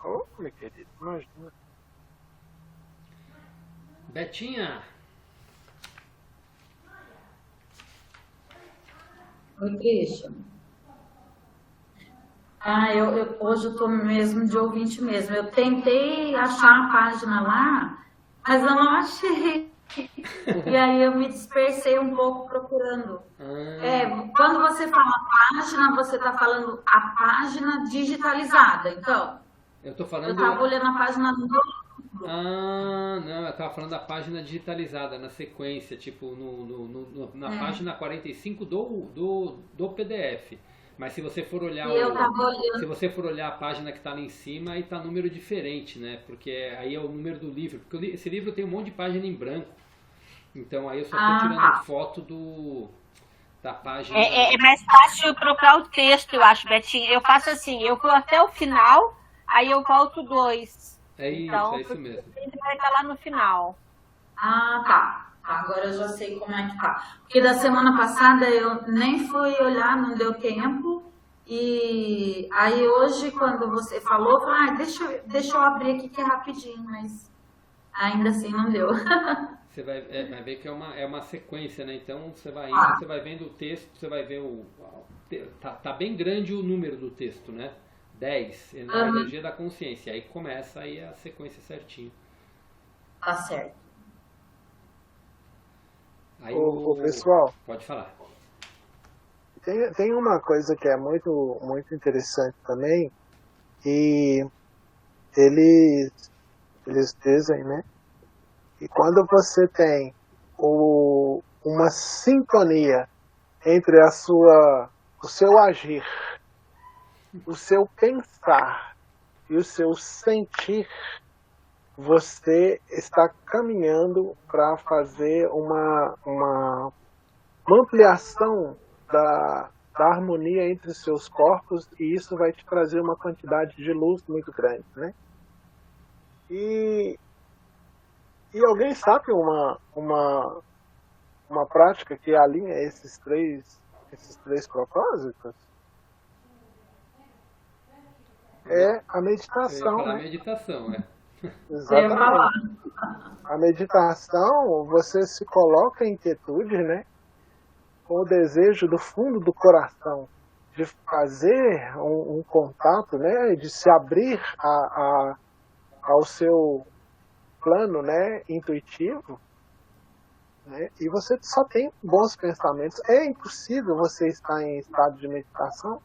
Oh, meu querido, imagina. Betinha, Oi, Christian. Hoje eu estou mesmo de ouvinte mesmo. Eu tentei achar a página lá, mas eu não achei. E aí eu me dispersei um pouco procurando. Quando você fala página, você está falando a página digitalizada, então? eu tô falando... Eu estava olhando a página do... não, eu tava falando da página digitalizada, na sequência, tipo, na página 45 do PDF. Mas se você for olhar se você for olhar a página que está lá em cima, aí tá número diferente, né? Porque aí é o número do livro. Porque esse livro tem um monte de página em branco. Então aí eu só tô tirando foto da página. É mais fácil procurar o texto, eu acho, Betinho. Eu faço assim, eu vou até o final, aí eu volto 2. É isso, então, é isso mesmo. Ele vai estar lá no final. Tá. Agora eu já sei como é que tá. Porque da semana passada eu nem fui olhar, não deu tempo. E aí hoje, quando você falou, eu falei, deixa eu abrir aqui que é rapidinho, mas ainda assim não deu. Você vai ver que é uma sequência, né? Então você vai você vai vendo o texto, você vai ver tá bem grande o número do texto, né? 10, energia da consciência. Aí começa aí a sequência certinho. Tá certo. Aí pessoal, pode falar. Tem uma coisa que é muito, muito interessante também, e eles dizem, né? E quando você tem uma sintonia entre o seu agir, o seu pensar e o seu sentir, você está caminhando para fazer uma ampliação da harmonia entre os seus corpos, e isso vai te trazer uma quantidade de luz muito grande, né? E alguém sabe uma prática que alinha esses três propósitos? É a meditação. A meditação, Exatamente. A meditação, você se coloca em quietude, né? Com o desejo do fundo do coração de fazer um contato, né? De se abrir ao seu plano, né? Intuitivo, né? E você só tem bons pensamentos. É impossível você estar em estado de meditação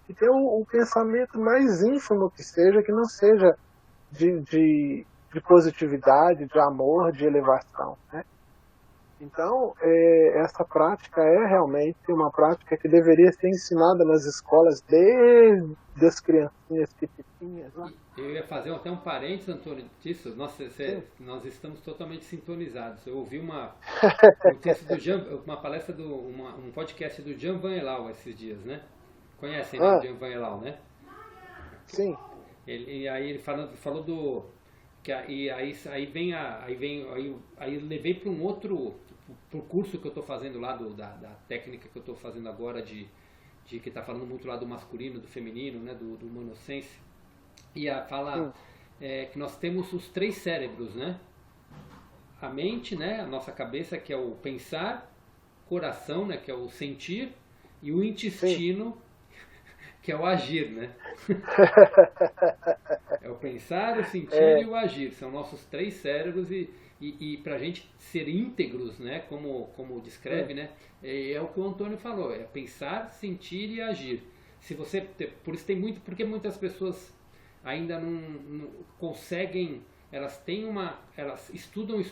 e ter o pensamento mais ínfimo que seja, que não seja de positividade, de amor, de elevação, né? Então, essa prática é realmente uma prática que deveria ser ensinada nas escolas desde as criancinhas pequenininhas, né? Eu ia fazer até um parênteses, Antônio, disso. Nossa, nós estamos totalmente sintonizados. Eu ouvi um texto uma palestra um podcast do Jean Van Elau esses dias, né? Conhecem, né, o Jean Van Elau, né? Sim. Aí ele falou do que aí eu levei para um outro pro curso que eu estou fazendo lá da técnica que eu estou fazendo agora de que está falando muito lá do masculino, do feminino, né, do monosense, e fala que nós temos os 3 cérebros, né? A mente, né, a nossa cabeça, que é o pensar, coração, né, que é o sentir, e o intestino, que é o agir, né? É o pensar, o sentir e o agir. São nossos 3 cérebros e para a gente ser íntegros, né? Como descreve, né? É o que o Antônio falou. É pensar, sentir e agir. Por isso porque muitas pessoas ainda não conseguem. Elas estudam,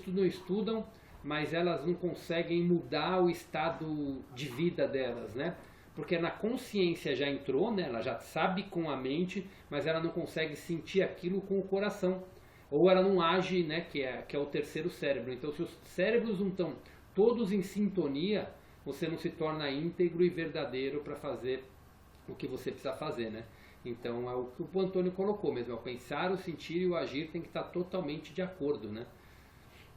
mas elas não conseguem mudar o estado de vida delas, né? Porque na consciência já entrou, né? Ela já sabe com a mente, mas ela não consegue sentir aquilo com o coração. ou ela não age, né, que é o terceiro cérebro. Então, se os cérebros não estão todos em sintonia, você não se torna íntegro e verdadeiro para fazer o que você precisa fazer, né? Então, é o que o Antônio colocou mesmo, é o pensar, o sentir e o agir tem que estar totalmente de acordo, né?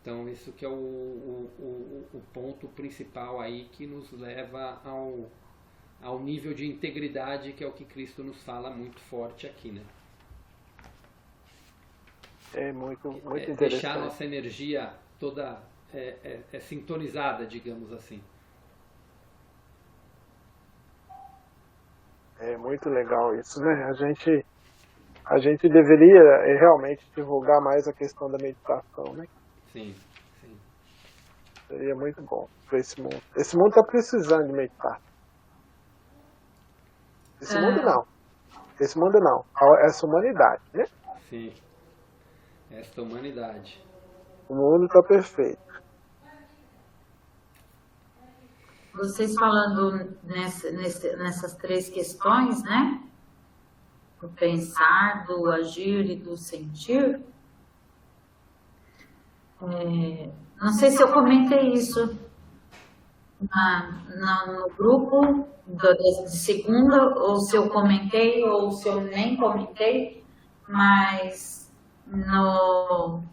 Então, isso que é o ponto principal aí que nos leva ao nível de integridade, que é o que Cristo nos fala muito forte aqui, né? É muito interessante. Deixar a nossa energia toda sintonizada, digamos assim. É muito legal isso, né? A gente deveria realmente divulgar mais a questão da meditação, né? Sim, sim. Seria muito bom para esse mundo. Esse mundo está precisando de meditar. Esse mundo não. Esse mundo não. Essa humanidade, né? Sim. Esta humanidade. O mundo está perfeito. Vocês falando nessas três questões, né? Do pensar, do agir e do sentir. Não sei se eu comentei isso no grupo de segunda, ou se eu comentei, ou se eu nem comentei, mas no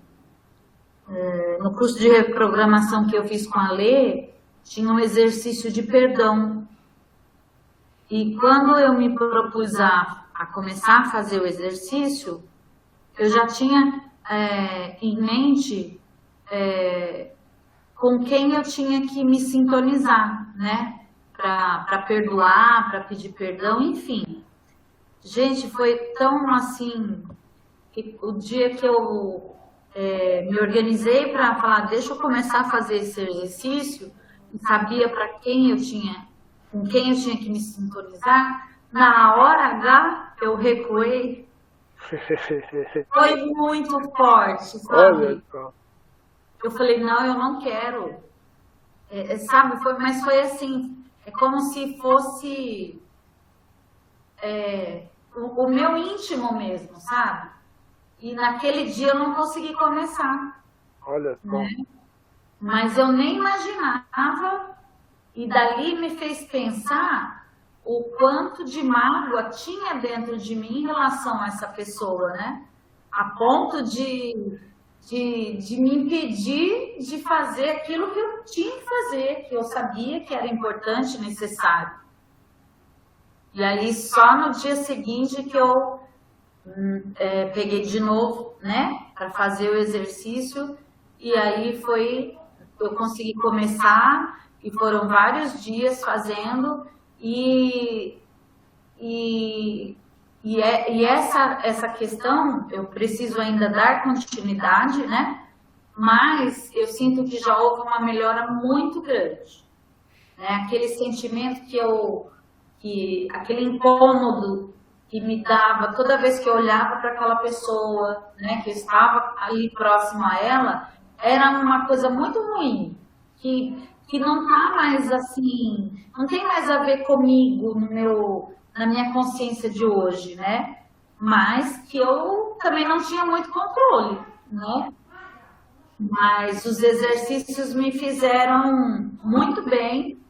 curso de reprogramação que eu fiz com a Lê, tinha um exercício de perdão. E quando eu me propus a começar a fazer o exercício, eu já tinha em mente com quem eu tinha que me sintonizar, né? Para perdoar, para pedir perdão, enfim. Gente, foi tão assim, que o dia que eu me organizei para falar, deixa eu começar a fazer esse exercício, e sabia com quem eu tinha que me sintonizar, na hora H eu recuei. Foi muito forte, sabe? Olha só. Eu falei, não, eu não quero. Sabe, mas foi assim, é como se fosse o meu íntimo mesmo, sabe? E naquele dia eu não consegui começar. Olha só. Né? Mas eu nem imaginava, e dali me fez pensar o quanto de mágoa tinha dentro de mim em relação a essa pessoa, né? A ponto de me impedir de fazer aquilo que eu tinha que fazer, que eu sabia que era importante e necessário. E aí, só no dia seguinte que eu peguei de novo, né, para fazer o exercício, e aí eu consegui começar, e foram vários dias fazendo, e essa questão, eu preciso ainda dar continuidade, né? Mas eu sinto que já houve uma melhora muito grande, né? Aquele sentimento aquele incômodo que me dava toda vez que eu olhava para aquela pessoa, né? Que eu estava ali próximo a ela, era uma coisa muito ruim, que não tá mais assim, não tem mais a ver comigo na minha consciência de hoje, né? Mas que eu também não tinha muito controle, né? Mas os exercícios me fizeram muito bem,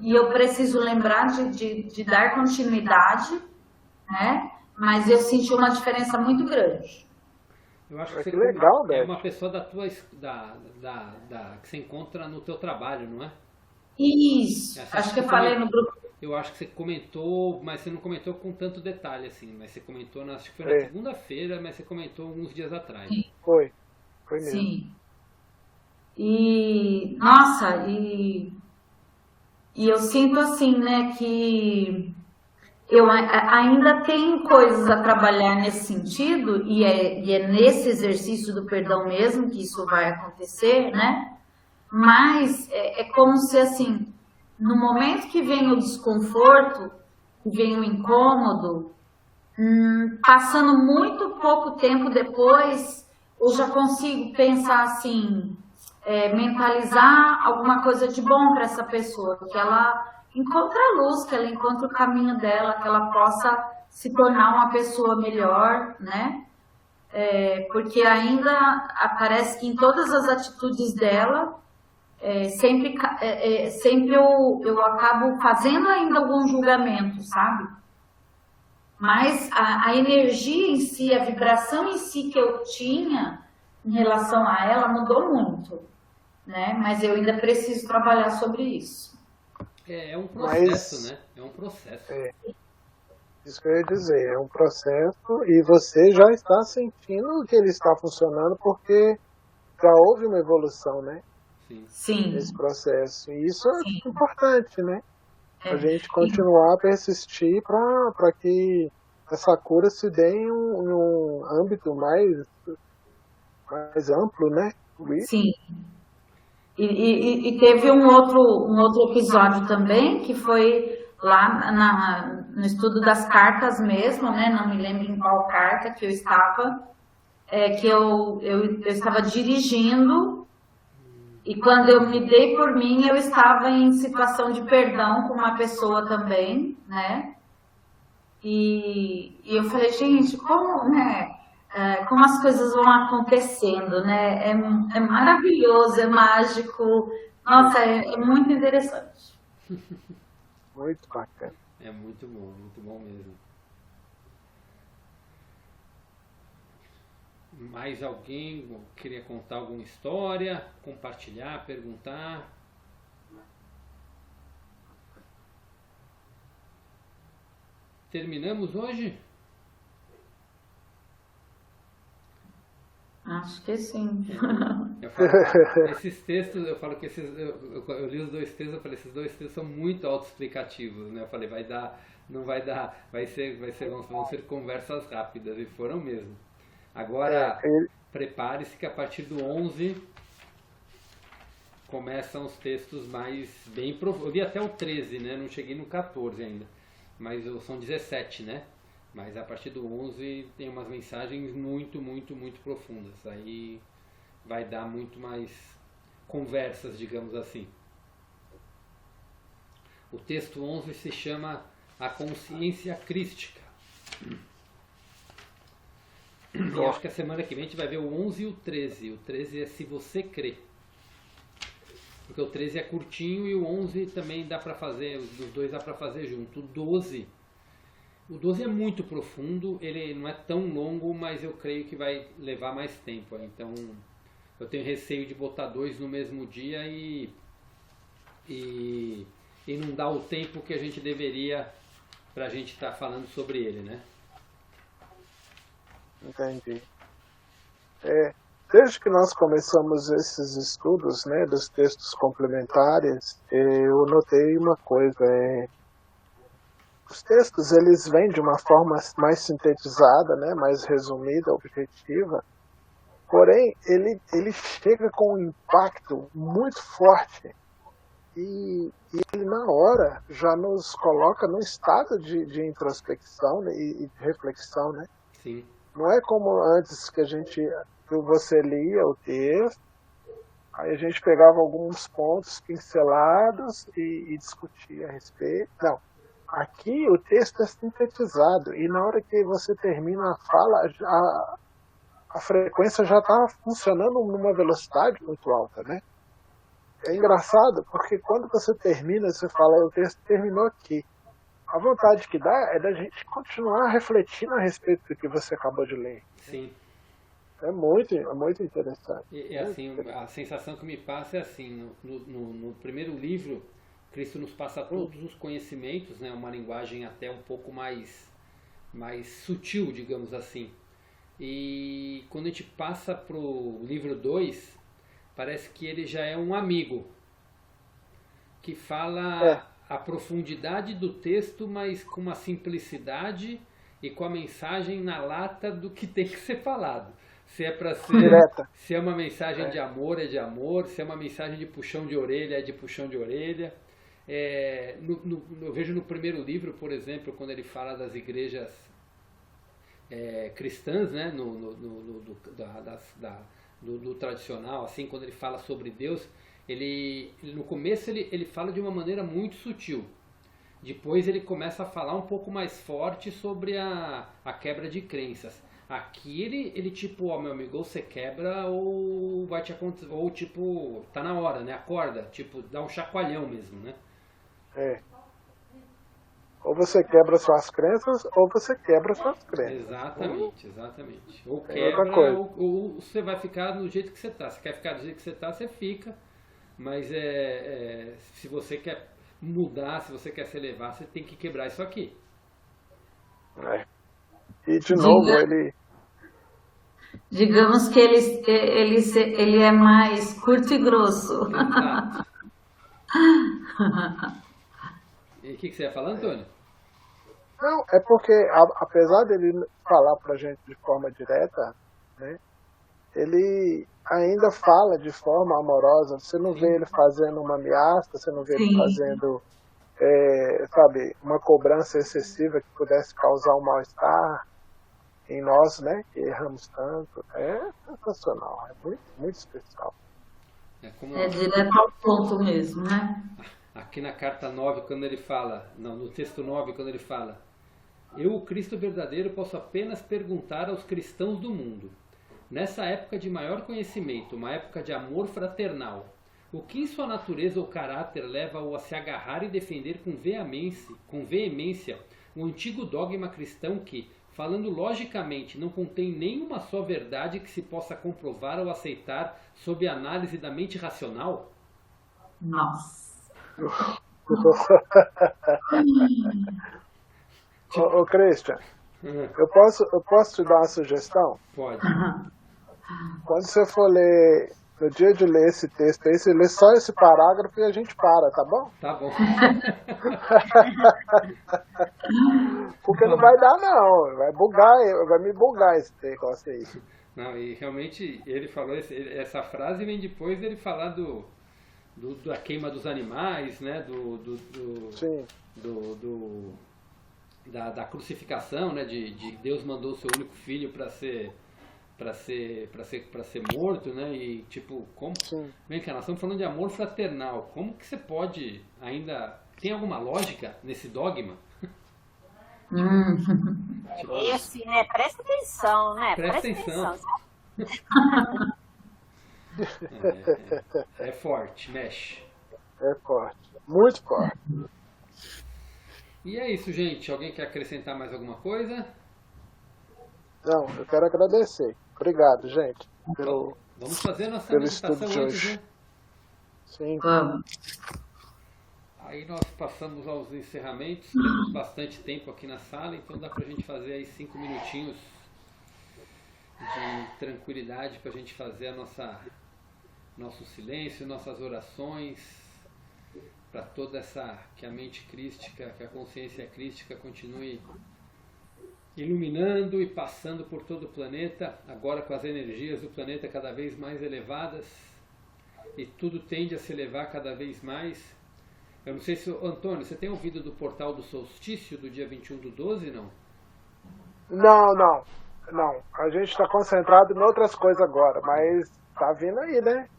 e eu preciso lembrar de dar continuidade, né? Mas eu senti uma diferença muito grande. Eu acho que Que você legal, é Beth. uma pessoa que você encontra no teu trabalho, não é? Isso, acho que eu falei no grupo. Eu acho que você comentou, mas você não comentou com tanto detalhe assim, mas você comentou, acho que foi na segunda-feira, mas você comentou alguns dias atrás. Foi mesmo. Sim. E, nossa, e eu sinto assim, né, que eu ainda tenho coisas a trabalhar nesse sentido, e é nesse exercício do perdão mesmo que isso vai acontecer, né? Mas é como se, assim, no momento que vem o desconforto, que vem o incômodo, passando muito pouco tempo depois, eu já consigo pensar assim, mentalizar alguma coisa de bom para essa pessoa, que ela encontre a luz, que ela encontre o caminho dela, que ela possa se tornar uma pessoa melhor, né? porque ainda aparece que em todas as atitudes dela, sempre eu acabo fazendo ainda algum julgamento, sabe? Mas a energia em si, a vibração em si que eu tinha em relação a ela mudou muito, né? Mas eu ainda preciso trabalhar sobre isso. É um processo, né? É um processo. Isso que eu ia dizer, é um processo e você já está sentindo que ele está funcionando porque já houve uma evolução, né? Sim. Nesse processo. E isso é importante, né? A gente continuar a persistir para que essa cura se dê em um âmbito mais amplo, né? Sim. E teve um outro episódio também, que foi lá no estudo das cartas mesmo, né? Não me lembro em qual carta que eu estava, que eu estava dirigindo. E quando eu me dei por mim, eu estava em situação de perdão com uma pessoa também, né? E eu falei, gente, como, né? Como as coisas vão acontecendo, né? É maravilhoso, é mágico. Nossa, é muito interessante. Muito bacana. É muito bom mesmo. Mais alguém queria contar alguma história, compartilhar, perguntar? Terminamos hoje? Acho que sim. Esses textos, eu falo que eu li os 2 textos, eu falei, esses 2 textos são muito autoexplicativos, né? Eu falei, não vai dar, vão ser conversas rápidas, e foram mesmo. Agora, prepare-se que a partir do 11 começam os textos mais bem profundos. Eu li até o 13, né? Não cheguei no 14 ainda, mas são 17, né? Mas a partir do 11 tem umas mensagens muito profundas. Aí vai dar muito mais conversas, digamos assim. O texto 11 se chama A Consciência Crística. E acho que a semana que vem a gente vai ver o 11 e o 13. O 13 é Se Você Crê. Porque o 13 é curtinho e o 11 também dá para fazer, os dois dá para fazer junto. O 12 é muito profundo, ele não é tão longo, mas eu creio que vai levar mais tempo. Então eu tenho receio de botar 2 no mesmo dia e não dar o tempo que a gente deveria para a gente estar falando sobre ele, né? Entendi. Desde que nós começamos esses estudos, né, dos textos complementares, eu notei uma coisa. Os textos, eles vêm de uma forma mais sintetizada, né, mais resumida, objetiva, porém, ele chega com um impacto muito forte e ele, na hora, já nos coloca num estado de introspecção, né, e de reflexão, né? Sim. Não é como antes que você lia o texto, aí a gente pegava alguns pontos pincelados e discutia a respeito. Não. Aqui o texto é sintetizado e na hora que você termina a fala, a frequência já está funcionando numa velocidade muito alta, né? É engraçado porque quando você termina, você fala, o texto terminou aqui. A vontade que dá é da gente continuar refletindo a respeito do que você acabou de ler. Sim. É muito interessante. E assim, a sensação que me passa é assim, no primeiro livro, Cristo nos passa todos os conhecimentos, né, uma linguagem até um pouco mais sutil, digamos assim. E quando a gente passa para o livro 2, parece que ele já é um amigo, que fala a profundidade do texto, mas com uma simplicidade e com a mensagem na lata do que tem que ser falado. Se é para ser direta. Se é uma mensagem de amor, é de amor. Se é uma mensagem de puxão de orelha, é de puxão de orelha. Eu vejo no primeiro livro, por exemplo, quando ele fala das igrejas cristãs, né, do tradicional, assim, quando ele fala sobre Deus, no começo ele fala de uma maneira muito sutil. Depois ele começa a falar um pouco mais forte sobre a quebra de crenças. Aqui ele tipo, ó, meu amigo, ou você quebra ou vai te acontecer, ou tipo, tá na hora, né? Acorda, tipo, dá um chacoalhão mesmo, né? É. Ou você quebra suas crenças, ou você quebra suas crenças. Exatamente, exatamente. Ou É outra quebra, coisa. ou você vai ficar do jeito que você tá. Se quer ficar do jeito que você tá, você fica. Mas se você quer mudar, se você quer se elevar, você tem que quebrar isso aqui. É. E de novo, ele... Digamos que ele é mais curto e grosso. Exato. E o que você ia falar, Antônio? Não, é porque, apesar dele falar pra gente de forma direta, né, ele ainda fala de forma amorosa. Você não vê ele fazendo uma ameaça, você não vê ele Sim. fazendo, sabe, uma cobrança excessiva que pudesse causar um mal-estar em nós, né, que erramos tanto. É sensacional, é muito, muito especial. É direto ao ponto mesmo, né? Aqui na carta 9, quando ele fala, não, no texto 9, quando ele fala: eu, o Cristo verdadeiro, posso apenas perguntar aos cristãos do mundo, nessa época de maior conhecimento, uma época de amor fraternal, o que em sua natureza ou caráter leva-o a se agarrar e defender com veemência o antigo dogma cristão que, falando logicamente, não contém nenhuma só verdade que se possa comprovar ou aceitar sob análise da mente racional? Nossa. Ô Christian, eu posso te dar uma sugestão? Pode. Quando você for ler, no dia de ler esse texto aí, você lê só esse parágrafo e a gente para, tá bom? Tá bom. Porque não vai dar não, vai me bugar esse negócio aí. Não, e realmente ele falou, essa frase vem depois dele falar da queima dos animais, né? Sim. Da crucificação, né? De Deus mandou o seu único filho para ser morto, né? E tipo, como? Sim. Vem cá, nós estamos falando de amor fraternal. Como que você pode ainda... Tem alguma lógica nesse dogma? Tipo, esse, né? Presta atenção, né? Presta atenção. É forte, mexe. É forte, muito forte. E é isso, gente. Alguém quer acrescentar mais alguma coisa? Não, eu quero agradecer. Obrigado, gente. Vamos fazer a nossa pelo meditação estudo de antes, hoje. né? Sim. Vamos. Aí nós passamos aos encerramentos. Temos bastante tempo aqui na sala, então dá pra gente fazer aí 5 minutinhos de tranquilidade pra gente fazer nosso silêncio, nossas orações, para que a mente crística, que a consciência crística continue iluminando e passando por todo o planeta, agora com as energias do planeta cada vez mais elevadas, e tudo tende a se elevar cada vez mais. Eu não sei se, Antônio, você tem ouvido do portal do solstício do dia 21/12, não? Não. A gente está concentrado em outras coisas agora, mas tá vindo aí, né?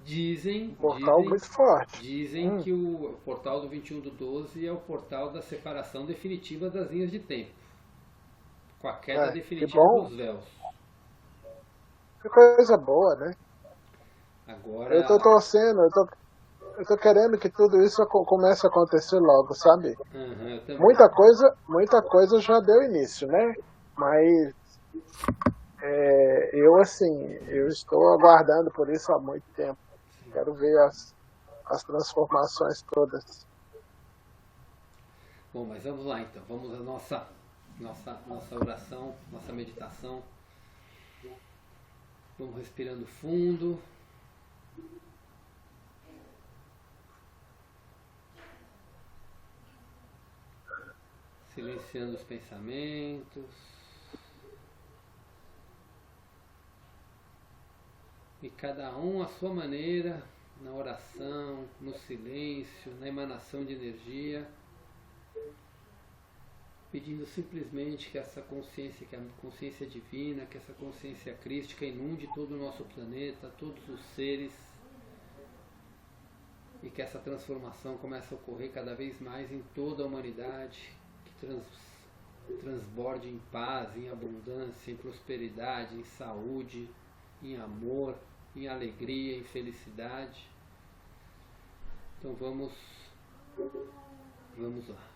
Dizem muito forte. Dizem que o portal do 21/12 é o portal da separação definitiva das linhas de tempo, com a queda definitiva dos véus. Que coisa boa, né? Agora... Eu tô torcendo, eu tô querendo que tudo isso comece a acontecer logo, sabe? Eu também. Muita coisa já deu início, né? Mas eu estou aguardando por isso há muito tempo. Quero ver as transformações todas. Bom, mas vamos lá então. Vamos à nossa oração, nossa meditação. Vamos respirando fundo. Silenciando os pensamentos. E cada um à sua maneira, na oração, no silêncio, na emanação de energia, pedindo simplesmente que essa consciência, que a consciência divina, que essa consciência crística inunde todo o nosso planeta, todos os seres, e que essa transformação comece a ocorrer cada vez mais em toda a humanidade, que transborde em paz, em abundância, em prosperidade, em saúde, em amor, em alegria, em felicidade. Então vamos lá.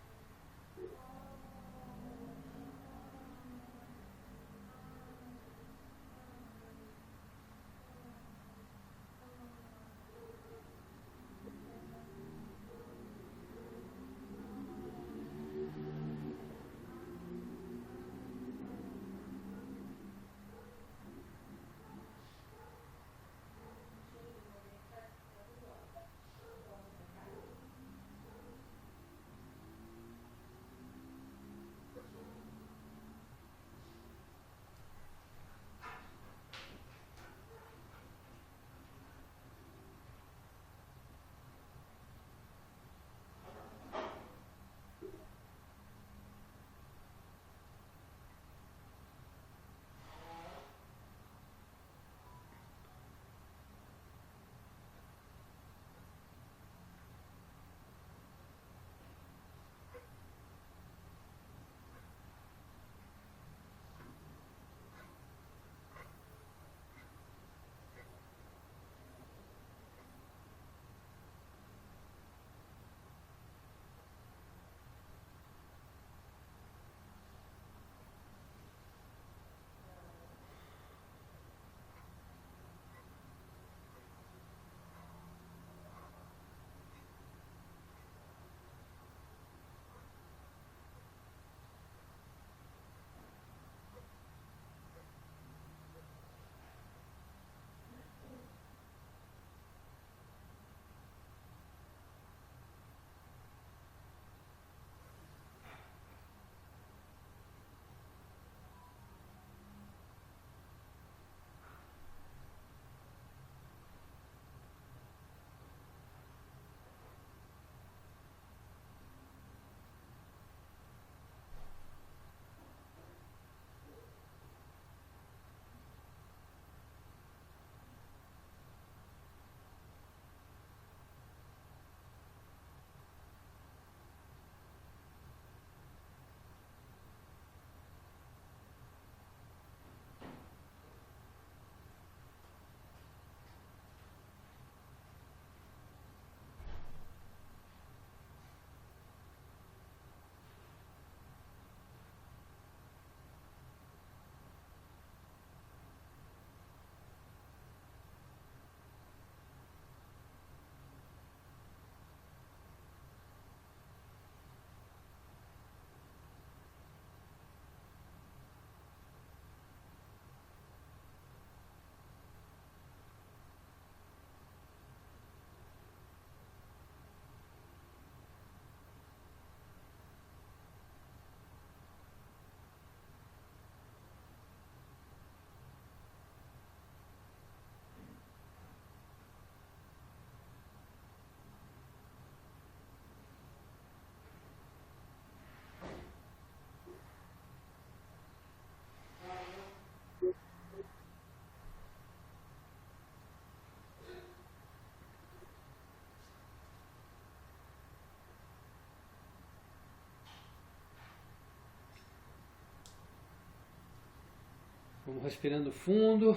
Vamos respirando fundo.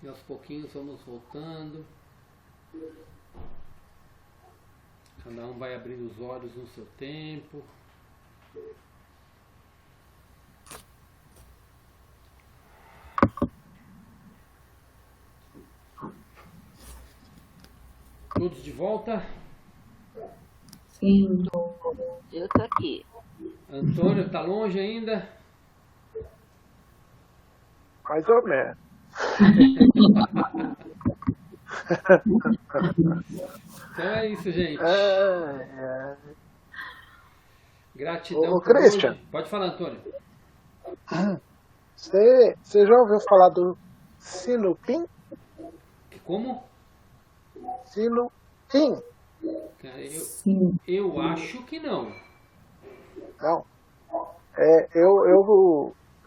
E aos pouquinhos vamos voltando. Cada um vai abrindo os olhos no seu tempo. Todos de volta? Sim. Eu tô aqui. Antônio, tá longe ainda? Mais ou menos. Então é isso, gente. Gratidão. Ô, Christian. Hoje. Pode falar, Antônio. Você já ouviu falar do Sinupim? Como? Sinupim. Cara, eu acho que não. Não.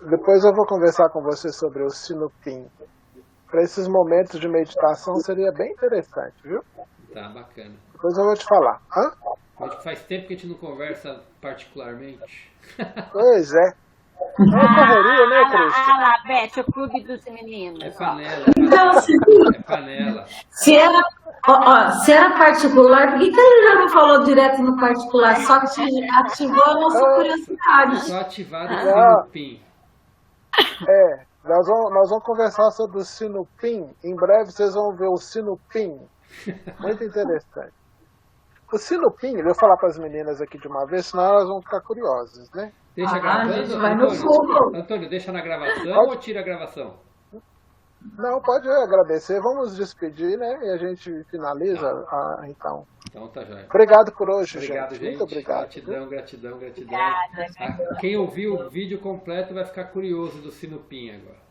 Depois eu vou conversar com você sobre o Sinupim. Para esses momentos de meditação seria bem interessante, viu? Tá, bacana. Depois eu vou te falar. Hã? Acho que faz tempo que a gente não conversa particularmente. Pois é. É uma correria, né, Cristian? Ah lá, Beth, o clube dos meninos. É ó. panela, Então, é panela. se era particular, por que ele já não falou direto no particular? Só que ativou a nossa curiosidade. Só ativar o sino PIN. Nós vamos conversar sobre o Sinupim. Em breve vocês vão ver o Sinupim. Muito interessante. O Sinupim, eu vou falar para as meninas aqui de uma vez, senão elas vão ficar curiosas, né? Deixa A gravando, gente vai no fogo. Antônio. Antônio, deixa na gravação ou tira a gravação? Não, pode agradecer. Vamos despedir, né? E a gente finaliza, então. Então tá, joia. Obrigado por hoje, Obrigado, gente. gente. Muito obrigado. Gratidão, gratidão, gratidão. Obrigada. Quem ouviu o vídeo completo vai ficar curioso do Sinupim agora.